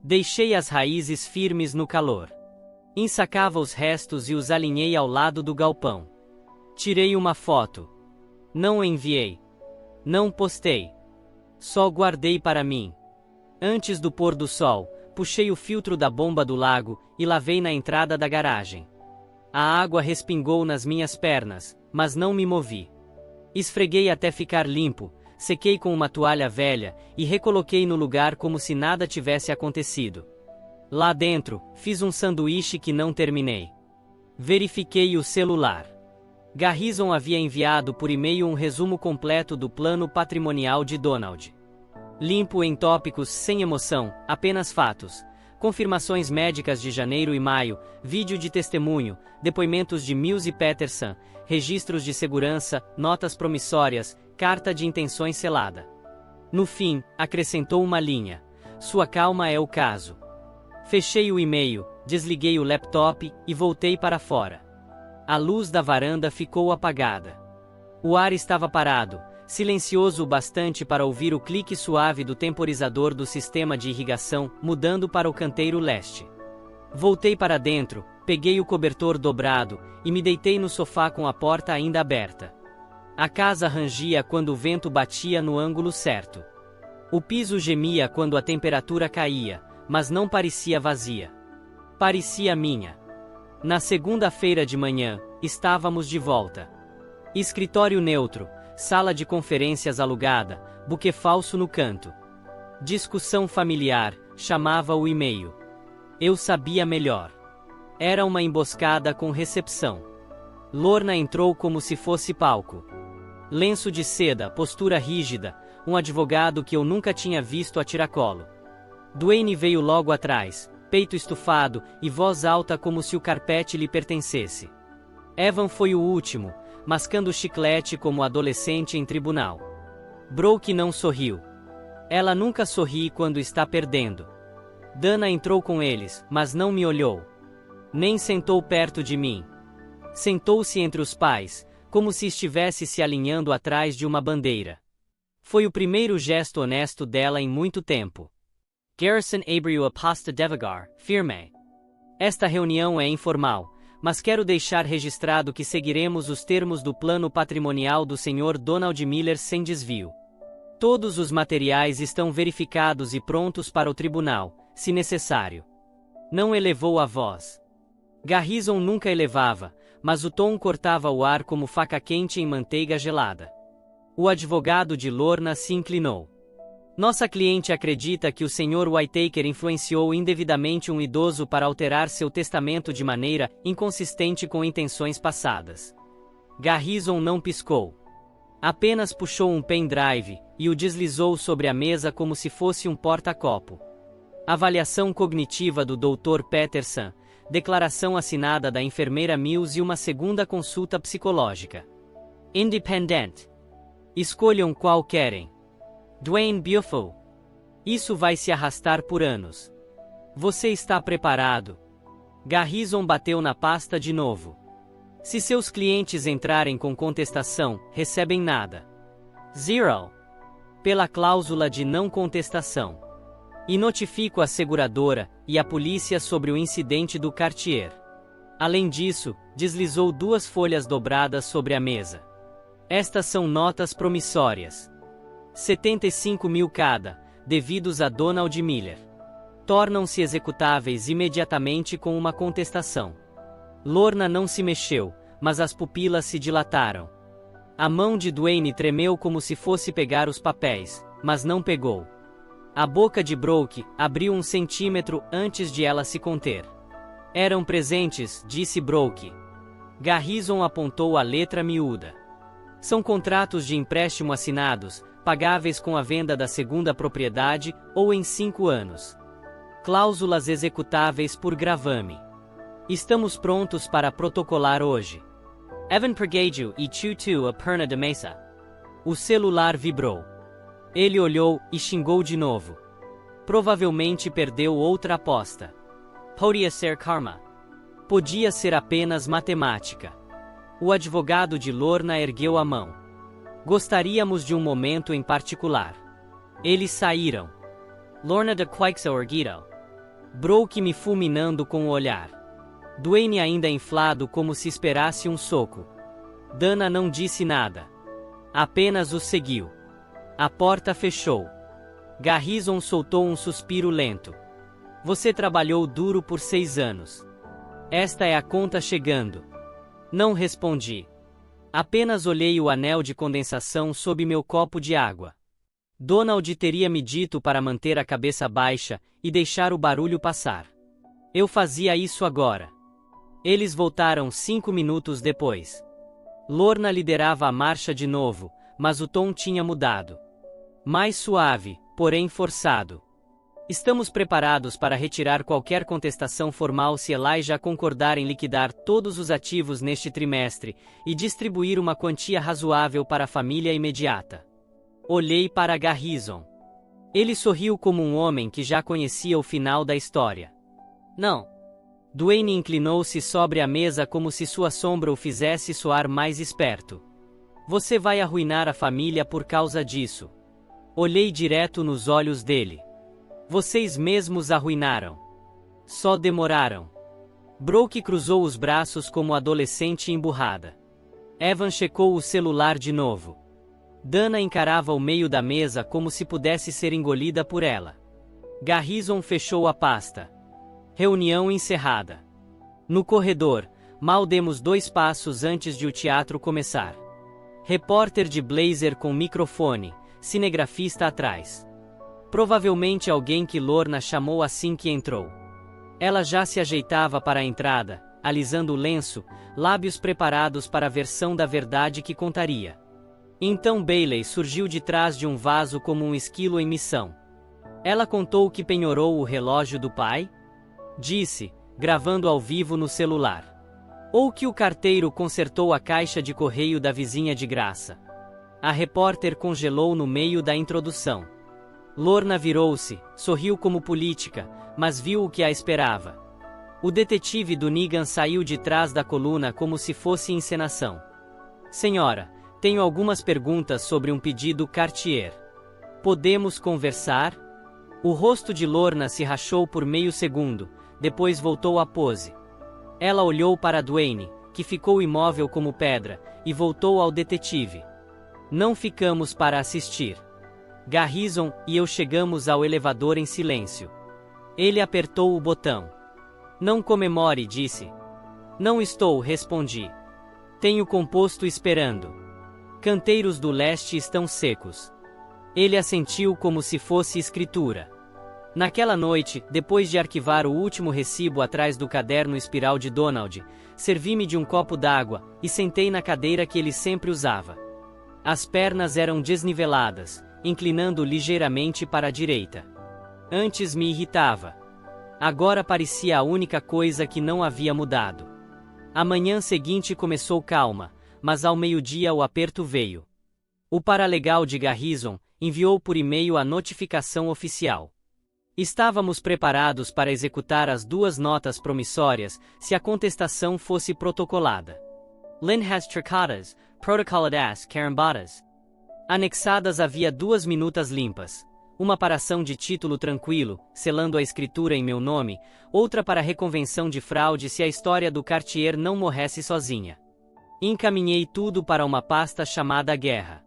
Deixei as raízes firmes no calor. Ensacava os restos e os alinhei ao lado do galpão. Tirei uma foto. Não enviei. Não postei. Só guardei para mim. Antes do pôr do sol, puxei o filtro da bomba do lago e lavei na entrada da garagem. A água respingou nas minhas pernas, mas não me movi. Esfreguei até ficar limpo, sequei com uma toalha velha e recoloquei no lugar como se nada tivesse acontecido. Lá dentro, fiz um sanduíche que não terminei. Verifiquei o celular. Garrison havia enviado por e-mail um resumo completo do plano patrimonial de Donald. Limpo em tópicos sem emoção, apenas fatos. Confirmações médicas de janeiro e maio, vídeo de testemunho, depoimentos de Mills e Peterson, registros de segurança, notas promissórias, carta de intenções selada. No fim, acrescentou uma linha. Sua calma é o caso. Fechei o e-mail, desliguei o laptop e voltei para fora. A luz da varanda ficou apagada. O ar estava parado, silencioso o bastante para ouvir o clique suave do temporizador do sistema de irrigação, mudando para o canteiro leste. Voltei para dentro, peguei o cobertor dobrado e me deitei no sofá com a porta ainda aberta. A casa rangia quando o vento batia no ângulo certo. O piso gemia quando a temperatura caía, mas não parecia vazia. Parecia minha. Na segunda-feira de manhã, estávamos de volta. Escritório neutro, sala de conferências alugada, buquê falso no canto. Discussão familiar, chamava o e-mail. Eu sabia melhor. Era uma emboscada com recepção. Lorna entrou como se fosse palco. Lenço de seda, postura rígida, um advogado que eu nunca tinha visto a tiracolo. Duane veio logo atrás, peito estufado e voz alta como se o carpete lhe pertencesse. Evan foi o último, mascando chiclete como adolescente em tribunal. Brooke não sorriu. Ela nunca sorri quando está perdendo. Dana entrou com eles, mas não me olhou. Nem sentou perto de mim. Sentou-se entre os pais, como se estivesse se alinhando atrás de uma bandeira. Foi o primeiro gesto honesto dela em muito tempo. Garrison abriu a pasta devagar, firme. Esta reunião é informal, mas quero deixar registrado que seguiremos os termos do plano patrimonial do Sr. Donald Miller sem desvio. Todos os materiais estão verificados e prontos para o tribunal, se necessário. Não elevou a voz. Garrison nunca elevava, mas o tom cortava o ar como faca quente em manteiga gelada. O advogado de Lorna se inclinou. Nossa cliente acredita que o Sr. Whittaker influenciou indevidamente um idoso para alterar seu testamento de maneira inconsistente com intenções passadas. Garrison não piscou. Apenas puxou um pendrive e o deslizou sobre a mesa como se fosse um porta-copo. Avaliação cognitiva do Dr. Peterson, declaração assinada da enfermeira Mills e uma segunda consulta psicológica. Independent. Escolham qual querem. Dwayne Beaufort. Isso vai se arrastar por anos. Você está preparado? Garrison bateu na pasta de novo. Se seus clientes entrarem com contestação, recebem nada. Zero. Pela cláusula de não contestação. E notifico a seguradora e a polícia sobre o incidente do Cartier. Além disso, deslizou 2 folhas dobradas sobre a mesa. Estas são notas promissórias. 75 mil cada, devidos a Donald Miller. Tornam-se executáveis imediatamente com uma contestação. Lorna não se mexeu, mas as pupilas se dilataram. A mão de Dwayne tremeu como se fosse pegar os papéis, mas não pegou. A boca de Brooke abriu 1 centímetro antes de ela se conter. Eram presentes, disse Brooke. Garrison apontou a letra miúda. São contratos de empréstimo assinados, pagáveis com a venda da segunda propriedade ou em 5 anos. Cláusulas executáveis por gravame. Estamos prontos para protocolar hoje. Evan Pergadio e Tutu a Perna de Mesa. O celular vibrou. Ele olhou e xingou de novo. Provavelmente perdeu outra aposta. Podia ser karma. Podia ser apenas matemática. O advogado de Lorna ergueu a mão. Gostaríamos de um momento em particular. Eles saíram. Lorna de Quixo erguido. Brooke me fulminando com o olhar. Dwayne ainda inflado como se esperasse um soco. Dana não disse nada. Apenas o seguiu. A porta fechou. Garrison soltou um suspiro lento. Você trabalhou duro por 6 anos. Esta é a conta chegando. Não respondi. Apenas olhei o anel de condensação sob meu copo de água. Donald teria me dito para manter a cabeça baixa e deixar o barulho passar. Eu fazia isso agora. Eles voltaram 5 minutos depois. Lorna liderava a marcha de novo, mas o tom tinha mudado. Mais suave, porém forçado. Estamos preparados para retirar qualquer contestação formal se Elijah concordar em liquidar todos os ativos neste trimestre e distribuir uma quantia razoável para a família imediata. Olhei para Garrison. Ele sorriu como um homem que já conhecia o final da história. Não. Dwayne inclinou-se sobre a mesa como se sua sombra o fizesse soar mais esperto. Você vai arruinar a família por causa disso. Olhei direto nos olhos dele. Vocês mesmos arruinaram. Só demoraram. Brooke cruzou os braços como adolescente emburrada. Evan checou o celular de novo. Dana encarava o meio da mesa como se pudesse ser engolida por ela. Garrison fechou a pasta. Reunião encerrada. No corredor, mal demos 2 passos antes de o teatro começar. Repórter de blazer com microfone, cinegrafista atrás. Provavelmente alguém que Lorna chamou assim que entrou. Ela já se ajeitava para a entrada, alisando o lenço, lábios preparados para a versão da verdade que contaria. Então Bailey surgiu de trás de um vaso como um esquilo em missão. Ela contou que penhorou o relógio do pai? Disse, gravando ao vivo no celular. Ou que o carteiro consertou a caixa de correio da vizinha de graça. A repórter congelou no meio da introdução. Lorna virou-se, sorriu como política, mas viu o que a esperava. O detetive Dunnigan saiu de trás da coluna como se fosse encenação. Senhora, tenho algumas perguntas sobre um pedido Cartier. Podemos conversar? O rosto de Lorna se rachou por meio segundo, depois voltou à pose. Ela olhou para Dwayne, que ficou imóvel como pedra, e voltou ao detetive. Não ficamos para assistir. Garrison e eu chegamos ao elevador em silêncio. Ele apertou o botão. Não comemore, disse. Não estou, respondi. Tenho composto esperando. Canteiros do leste estão secos. Ele assentiu como se fosse escritura. Naquela noite, depois de arquivar o último recibo atrás do caderno espiral de Donald, servi-me de um copo d'água e sentei na cadeira que ele sempre usava. As pernas eram desniveladas, inclinando ligeiramente para a direita. Antes me irritava. Agora parecia a única coisa que não havia mudado. A manhã seguinte começou calma, mas ao meio-dia o aperto veio. O paralegal de Garrison enviou por e-mail a notificação oficial. Estávamos preparados para executar as 2 notas promissórias se a contestação fosse protocolada. Lynn has trocadas, protocoladas carambadas. Anexadas havia 2 minutas limpas. Uma para ação de título tranquilo, selando a escritura em meu nome, outra para reconvenção de fraude se a história do Cartier não morresse sozinha. Encaminhei tudo para uma pasta chamada Guerra.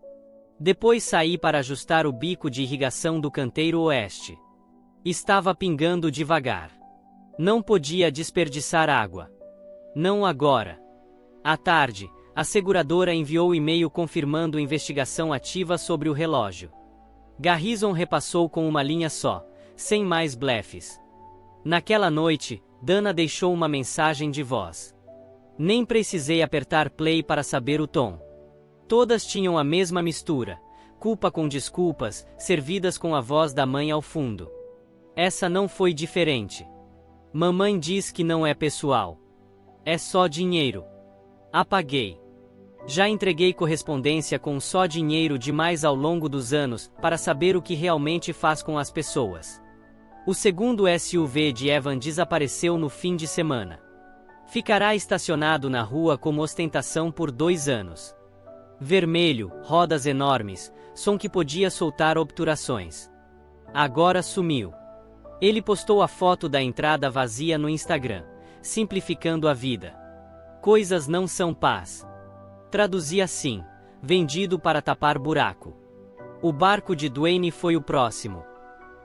Depois saí para ajustar o bico de irrigação do canteiro oeste. Estava pingando devagar. Não podia desperdiçar água. Não agora. À tarde, a seguradora enviou e-mail confirmando investigação ativa sobre o relógio. Garrison repassou com uma linha só, sem mais blefes. Naquela noite, Dana deixou uma mensagem de voz. Nem precisei apertar play para saber o tom. Todas tinham a mesma mistura, culpa com desculpas, servidas com a voz da mãe ao fundo. Essa não foi diferente. Mamãe diz que não é pessoal. É só dinheiro. Apaguei. Já entreguei correspondência com só dinheiro demais ao longo dos anos para saber o que realmente faz com as pessoas. O segundo SUV de Evan desapareceu no fim de semana. Ficará estacionado na rua como ostentação por 2 anos. Vermelho, rodas enormes, som que podia soltar obturações. Agora sumiu. Ele postou a foto da entrada vazia no Instagram, simplificando a vida. Coisas não são paz. Traduzi assim: vendido para tapar buraco. O barco de Dwayne foi o próximo.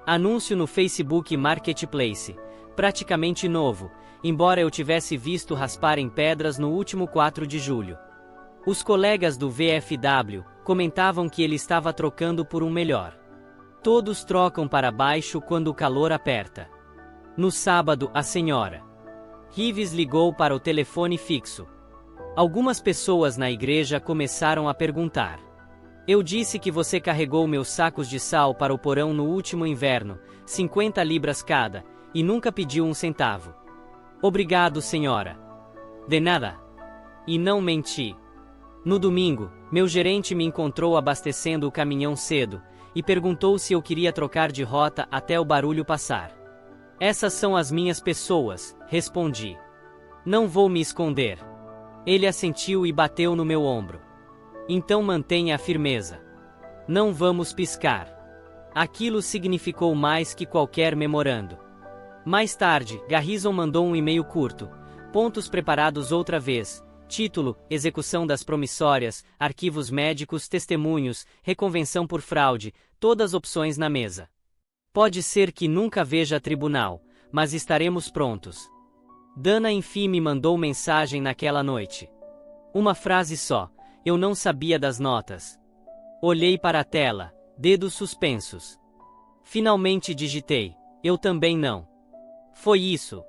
Anúncio no Facebook Marketplace, praticamente novo, embora eu tivesse visto raspar em pedras no último 4 de julho. Os colegas do VFW comentavam que ele estava trocando por um melhor. Todos trocam para baixo quando o calor aperta. No sábado, a senhora Reeves ligou para o telefone fixo. Algumas pessoas na igreja começaram a perguntar. Eu disse que você carregou meus sacos de sal para o porão no último inverno, 50 libras cada, e nunca pediu um centavo. Obrigado, senhora. De nada. E não menti. No domingo, meu gerente me encontrou abastecendo o caminhão cedo, e perguntou se eu queria trocar de rota até o barulho passar. Essas são as minhas pessoas, respondi. Não vou me esconder. Ele assentiu e bateu no meu ombro. Então mantenha a firmeza. Não vamos piscar. Aquilo significou mais que qualquer memorando. Mais tarde, Garrison mandou um e-mail curto. Pontos preparados outra vez. Título, execução das promissórias, arquivos médicos, testemunhos, reconvenção por fraude, todas opções na mesa. Pode ser que nunca veja tribunal, mas estaremos prontos. Dana enfim me mandou mensagem naquela noite. Uma frase só, eu não sabia das notas. Olhei para a tela, dedos suspensos. Finalmente digitei, eu também não. Foi isso.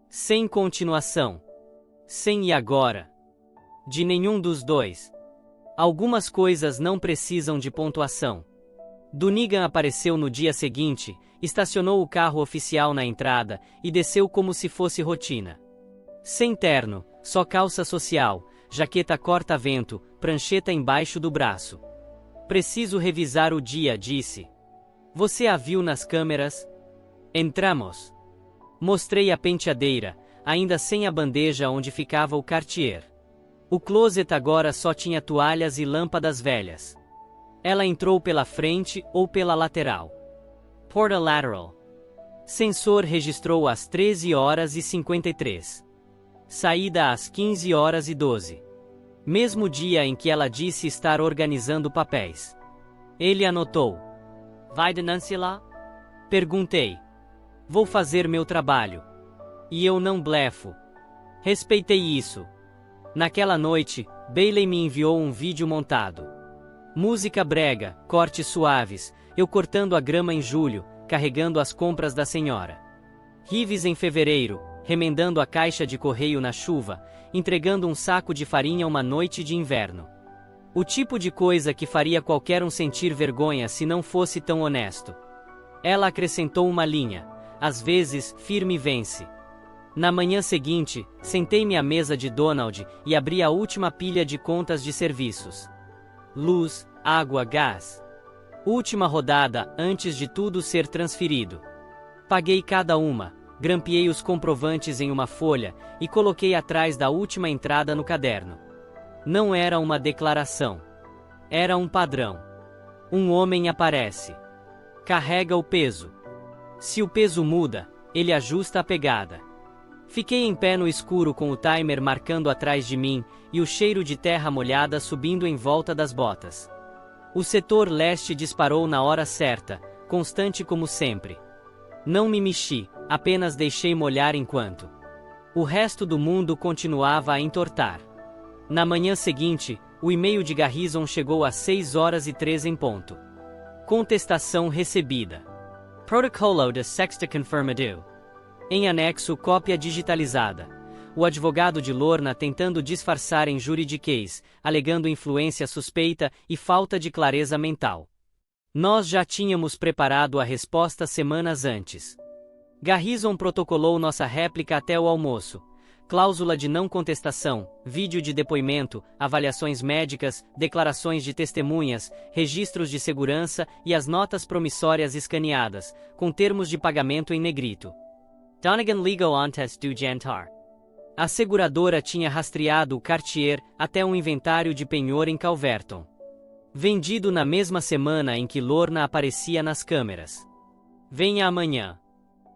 Sem continuação. Sem e agora. De nenhum dos dois. Algumas coisas não precisam de pontuação. Dunigan apareceu no dia seguinte, estacionou o carro oficial na entrada e desceu como se fosse rotina. Sem terno, só calça social, jaqueta corta-vento, prancheta embaixo do braço. Preciso revisar o dia, disse. Você a viu nas câmeras? Entramos. Mostrei a penteadeira, ainda sem a bandeja onde ficava o Cartier. O closet agora só tinha toalhas e lâmpadas velhas. Ela entrou pela frente ou pela lateral. Porta lateral. Sensor registrou às 13h53. Saída às 15h12. Mesmo dia em que ela disse estar organizando papéis. Ele anotou. Vai denunciar? Perguntei. Vou fazer meu trabalho. E eu não blefo. Respeitei isso. Naquela noite, Bailey me enviou um vídeo montado. Música brega, cortes suaves, eu cortando a grama em julho, carregando as compras da senhora. Reeves em fevereiro, remendando a caixa de correio na chuva, entregando um saco de farinha uma noite de inverno. O tipo de coisa que faria qualquer um sentir vergonha se não fosse tão honesto. Ela acrescentou uma linha, às vezes, firme vence. Na manhã seguinte, sentei-me à mesa de Donald e abri a última pilha de contas de serviços. Luz, água, gás. Última rodada, antes de tudo ser transferido. Paguei cada uma, grampeei os comprovantes em uma folha e coloquei atrás da última entrada no caderno. Não era uma declaração. Era um padrão. Um homem aparece. Carrega o peso. Se o peso muda, ele ajusta a pegada. Fiquei em pé no escuro com o timer marcando atrás de mim e o cheiro de terra molhada subindo em volta das botas. O setor leste disparou na hora certa, constante como sempre. Não me mexi, apenas deixei molhar enquanto o resto do mundo continuava a entortar. Na manhã seguinte, o e-mail de Garrison chegou às 6h03 em ponto. Contestação recebida. Protocolo de sexta confirmado. Em anexo, cópia digitalizada. O advogado de Lorna tentando disfarçar em juridiquês, alegando influência suspeita e falta de clareza mental. Nós já tínhamos preparado a resposta semanas antes. Garrison protocolou nossa réplica até o almoço. Cláusula de não contestação, vídeo de depoimento, avaliações médicas, declarações de testemunhas, registros de segurança e as notas promissórias escaneadas, com termos de pagamento em negrito. Donegan ligou antes do jantar. A seguradora tinha rastreado o Cartier até um inventário de penhor em Calverton. Vendido na mesma semana em que Lorna aparecia nas câmeras. Venha amanhã.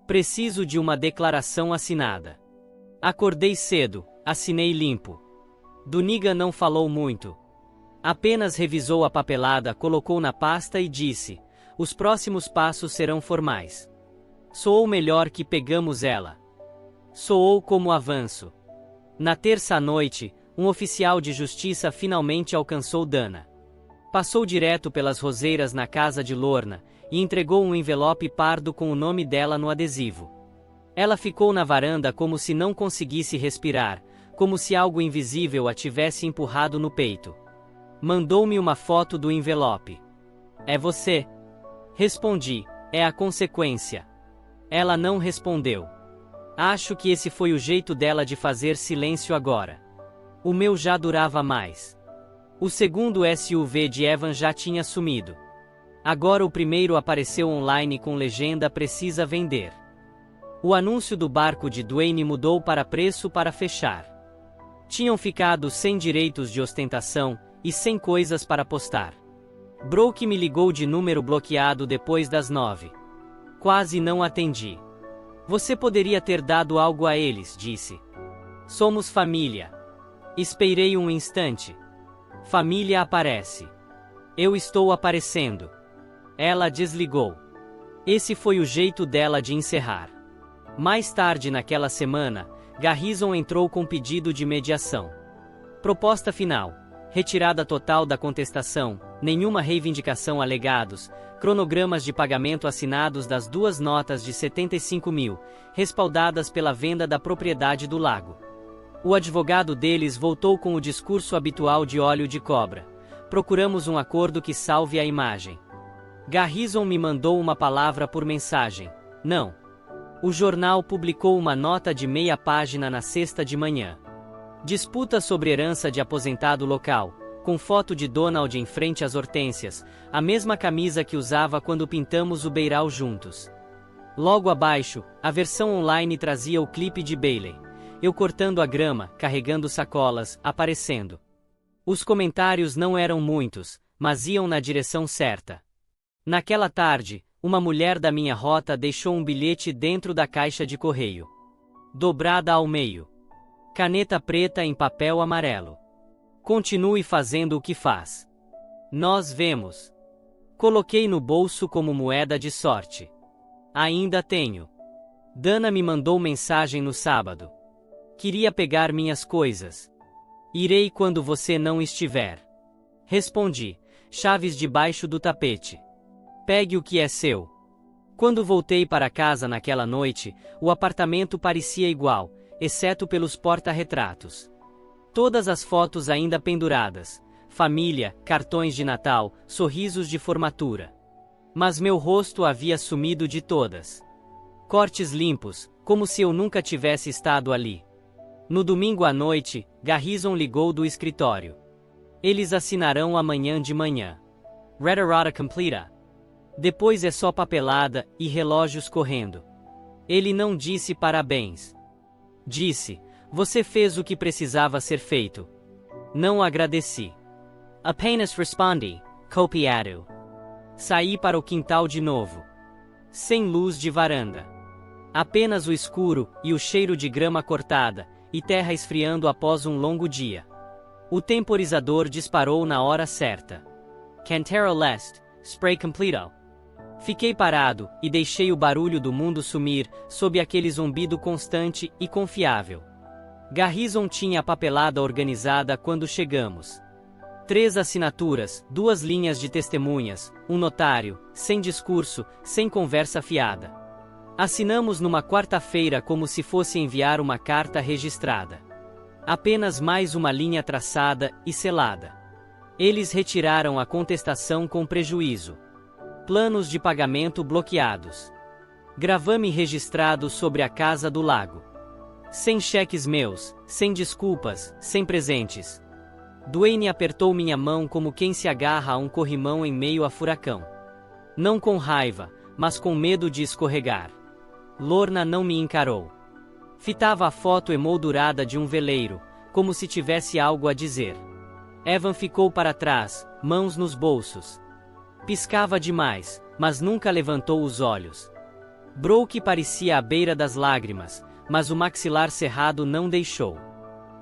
Preciso de uma declaração assinada. Acordei cedo, assinei limpo. Donegan não falou muito. Apenas revisou a papelada, colocou na pasta e disse: os próximos passos serão formais. Soou melhor que pegamos ela. Soou como avanço. Na terça à noite, um oficial de justiça finalmente alcançou Dana. Passou direto pelas roseiras na casa de Lorna e entregou um envelope pardo com o nome dela no adesivo. Ela ficou na varanda como se não conseguisse respirar, como se algo invisível a tivesse empurrado no peito. Mandou-me uma foto do envelope. É você? Respondi, é a consequência. Ela não respondeu. Acho que esse foi o jeito dela de fazer silêncio agora. O meu já durava mais. O segundo SUV de Evan já tinha sumido. Agora o primeiro apareceu online com legenda precisa vender. O anúncio do barco de Dwayne mudou para preço para fechar. Tinham ficado sem direitos de ostentação e sem coisas para postar. Brooke me ligou de número bloqueado depois das 9. Quase não atendi. Você poderia ter dado algo a eles, disse. Somos família. Esperei um instante. Família aparece. Eu estou aparecendo. Ela desligou. Esse foi o jeito dela de encerrar. Mais tarde naquela semana, Garrison entrou com pedido de mediação. Proposta final: retirada total da contestação, nenhuma reivindicação alegados, cronogramas de pagamento assinados das duas notas de 75 mil, respaldadas pela venda da propriedade do lago. O advogado deles voltou com o discurso habitual de óleo de cobra. Procuramos um acordo que salve a imagem. Garrison me mandou uma palavra por mensagem. Não. O jornal publicou uma nota de meia página na sexta de manhã. Disputa sobre herança de aposentado local, com foto de Donald em frente às hortênsias, a mesma camisa que usava quando pintamos o beiral juntos. Logo abaixo, a versão online trazia o clipe de Bailey. Eu cortando a grama, carregando sacolas, aparecendo. Os comentários não eram muitos, mas iam na direção certa. Naquela tarde, uma mulher da minha rota deixou um bilhete dentro da caixa de correio. Dobrada ao meio. Caneta preta em papel amarelo. Continue fazendo o que faz. Nós vemos. Coloquei no bolso como moeda de sorte. Ainda tenho. Dana me mandou mensagem no sábado. Queria pegar minhas coisas. Irei quando você não estiver. Respondi, chaves debaixo do tapete. Pegue o que é seu. Quando voltei para casa naquela noite, o apartamento parecia igual, exceto pelos porta-retratos. Todas as fotos ainda penduradas. Família, cartões de Natal, sorrisos de formatura. Mas meu rosto havia sumido de todas. Cortes limpos, como se eu nunca tivesse estado ali. No domingo à noite, Garrison ligou do escritório. Eles assinarão amanhã de manhã. Retirada completa. Depois é só papelada e relógios correndo. Ele não disse parabéns. Disse, você fez o que precisava ser feito. Não agradeci. Apenas respondi, copiado. Saí para o quintal de novo. Sem luz de varanda. Apenas o escuro e o cheiro de grama cortada, e terra esfriando após um longo dia. O temporizador disparou na hora certa. Cantero Lest, spray completo. Fiquei parado, e deixei o barulho do mundo sumir, sob aquele zumbido constante e confiável. Garrison tinha a papelada organizada quando chegamos. 3 assinaturas, 2 linhas de testemunhas, um notário, sem discurso, sem conversa fiada. Assinamos numa quarta-feira como se fosse enviar uma carta registrada. Apenas mais uma linha traçada e selada. Eles retiraram a contestação com prejuízo. Planos de pagamento bloqueados. Gravame registrado sobre a casa do lago. Sem cheques meus, sem desculpas, sem presentes. Duane apertou minha mão como quem se agarra a um corrimão em meio a furacão. Não com raiva, mas com medo de escorregar. Lorna não me encarou. Fitava a foto emoldurada de um veleiro, como se tivesse algo a dizer. Evan ficou para trás, mãos nos bolsos. Piscava demais, mas nunca levantou os olhos. Brooke parecia à beira das lágrimas, mas o maxilar cerrado não deixou.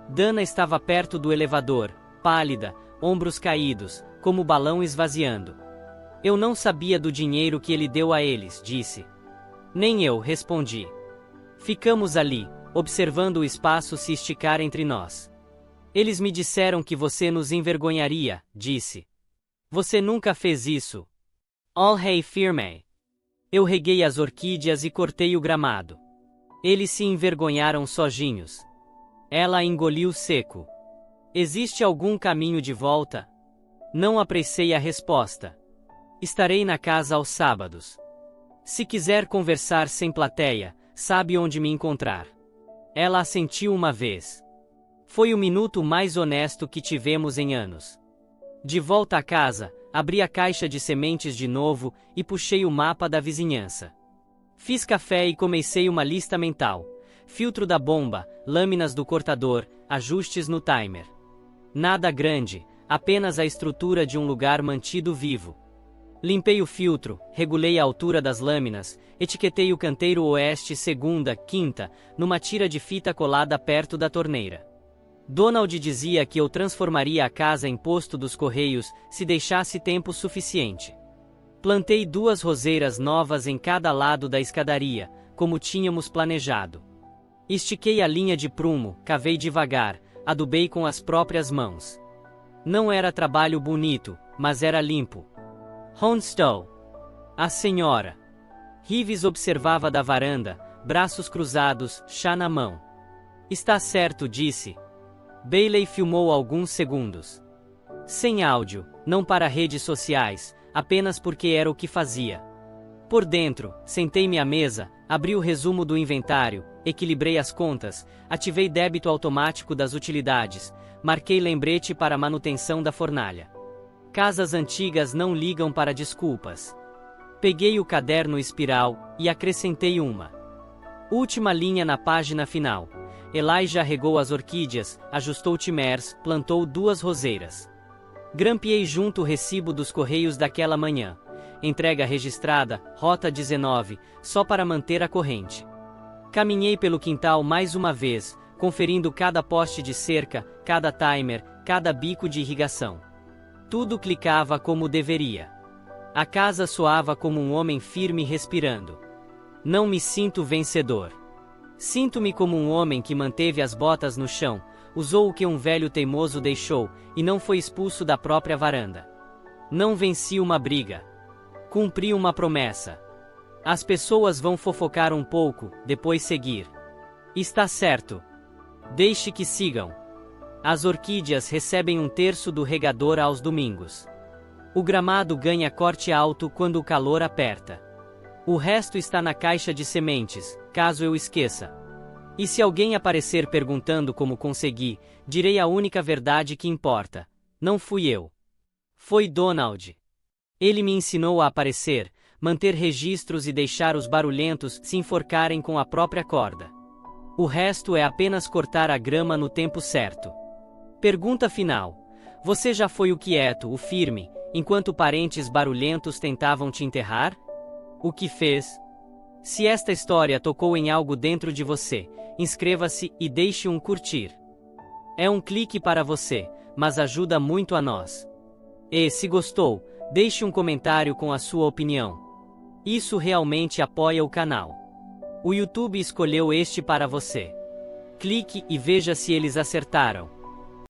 Dana estava perto do elevador, pálida, ombros caídos, como balão esvaziando. Eu não sabia do dinheiro que ele deu a eles, disse. Nem eu, respondi. Ficamos ali, observando o espaço se esticar entre nós. Eles me disseram que você nos envergonharia, disse. Você nunca fez isso. All hey firme. Eu reguei as orquídeas e cortei o gramado. Eles se envergonharam sozinhos. Ela engoliu seco. Existe algum caminho de volta? Não apressei a resposta. Estarei na casa aos sábados. Se quiser conversar sem plateia, sabe onde me encontrar. Ela assentiu uma vez. Foi o minuto mais honesto que tivemos em anos. De volta à casa, abri a caixa de sementes de novo e puxei o mapa da vizinhança. Fiz café e comecei uma lista mental. Filtro da bomba, lâminas do cortador, ajustes no timer. Nada grande, apenas a estrutura de um lugar mantido vivo. Limpei o filtro, regulei a altura das lâminas, etiquetei o canteiro oeste segunda, quinta, numa tira de fita colada perto da torneira. Donald dizia que eu transformaria a casa em posto dos correios se deixasse tempo suficiente. Plantei 2 roseiras novas em cada lado da escadaria, como tínhamos planejado. Estiquei a linha de prumo, cavei devagar, adubei com as próprias mãos. Não era trabalho bonito, mas era limpo. Honestow. A senhora. Reeves observava da varanda, braços cruzados, chá na mão. Está certo, disse. Bailey filmou alguns segundos. Sem áudio, não para redes sociais, apenas porque era o que fazia. Por dentro, sentei-me à mesa, abri o resumo do inventário, equilibrei as contas, ativei débito automático das utilidades, marquei lembrete para manutenção da fornalha. Casas antigas não ligam para desculpas. Peguei o caderno espiral e acrescentei uma. Última linha na página final. Elijah regou as orquídeas, ajustou timers, plantou 2 roseiras. Grampeei junto o recibo dos correios daquela manhã. Entrega registrada, rota 19, só para manter a corrente. Caminhei pelo quintal mais uma vez, conferindo cada poste de cerca, cada timer, cada bico de irrigação. Tudo clicava como deveria. A casa soava como um homem firme respirando. Não me sinto vencedor. Sinto-me como um homem que manteve as botas no chão, usou o que um velho teimoso deixou, e não foi expulso da própria varanda. Não venci uma briga. Cumpri uma promessa. As pessoas vão fofocar um pouco, depois seguir. Está certo. Deixe que sigam. As orquídeas recebem 1/3 do regador aos domingos. O gramado ganha corte alto quando o calor aperta. O resto está na caixa de sementes, caso eu esqueça. E se alguém aparecer perguntando como consegui, direi a única verdade que importa. Não fui eu. Foi Donald. Ele me ensinou a aparecer, manter registros e deixar os barulhentos se enforcarem com a própria corda. O resto é apenas cortar a grama no tempo certo. Pergunta final. Você já foi o quieto, o firme, enquanto parentes barulhentos tentavam te enterrar? O que fez? Se esta história tocou em algo dentro de você, inscreva-se e deixe um curtir. É um clique para você, mas ajuda muito a nós. E, se gostou, deixe um comentário com a sua opinião. Isso realmente apoia o canal. O YouTube escolheu este para você. Clique e veja se eles acertaram.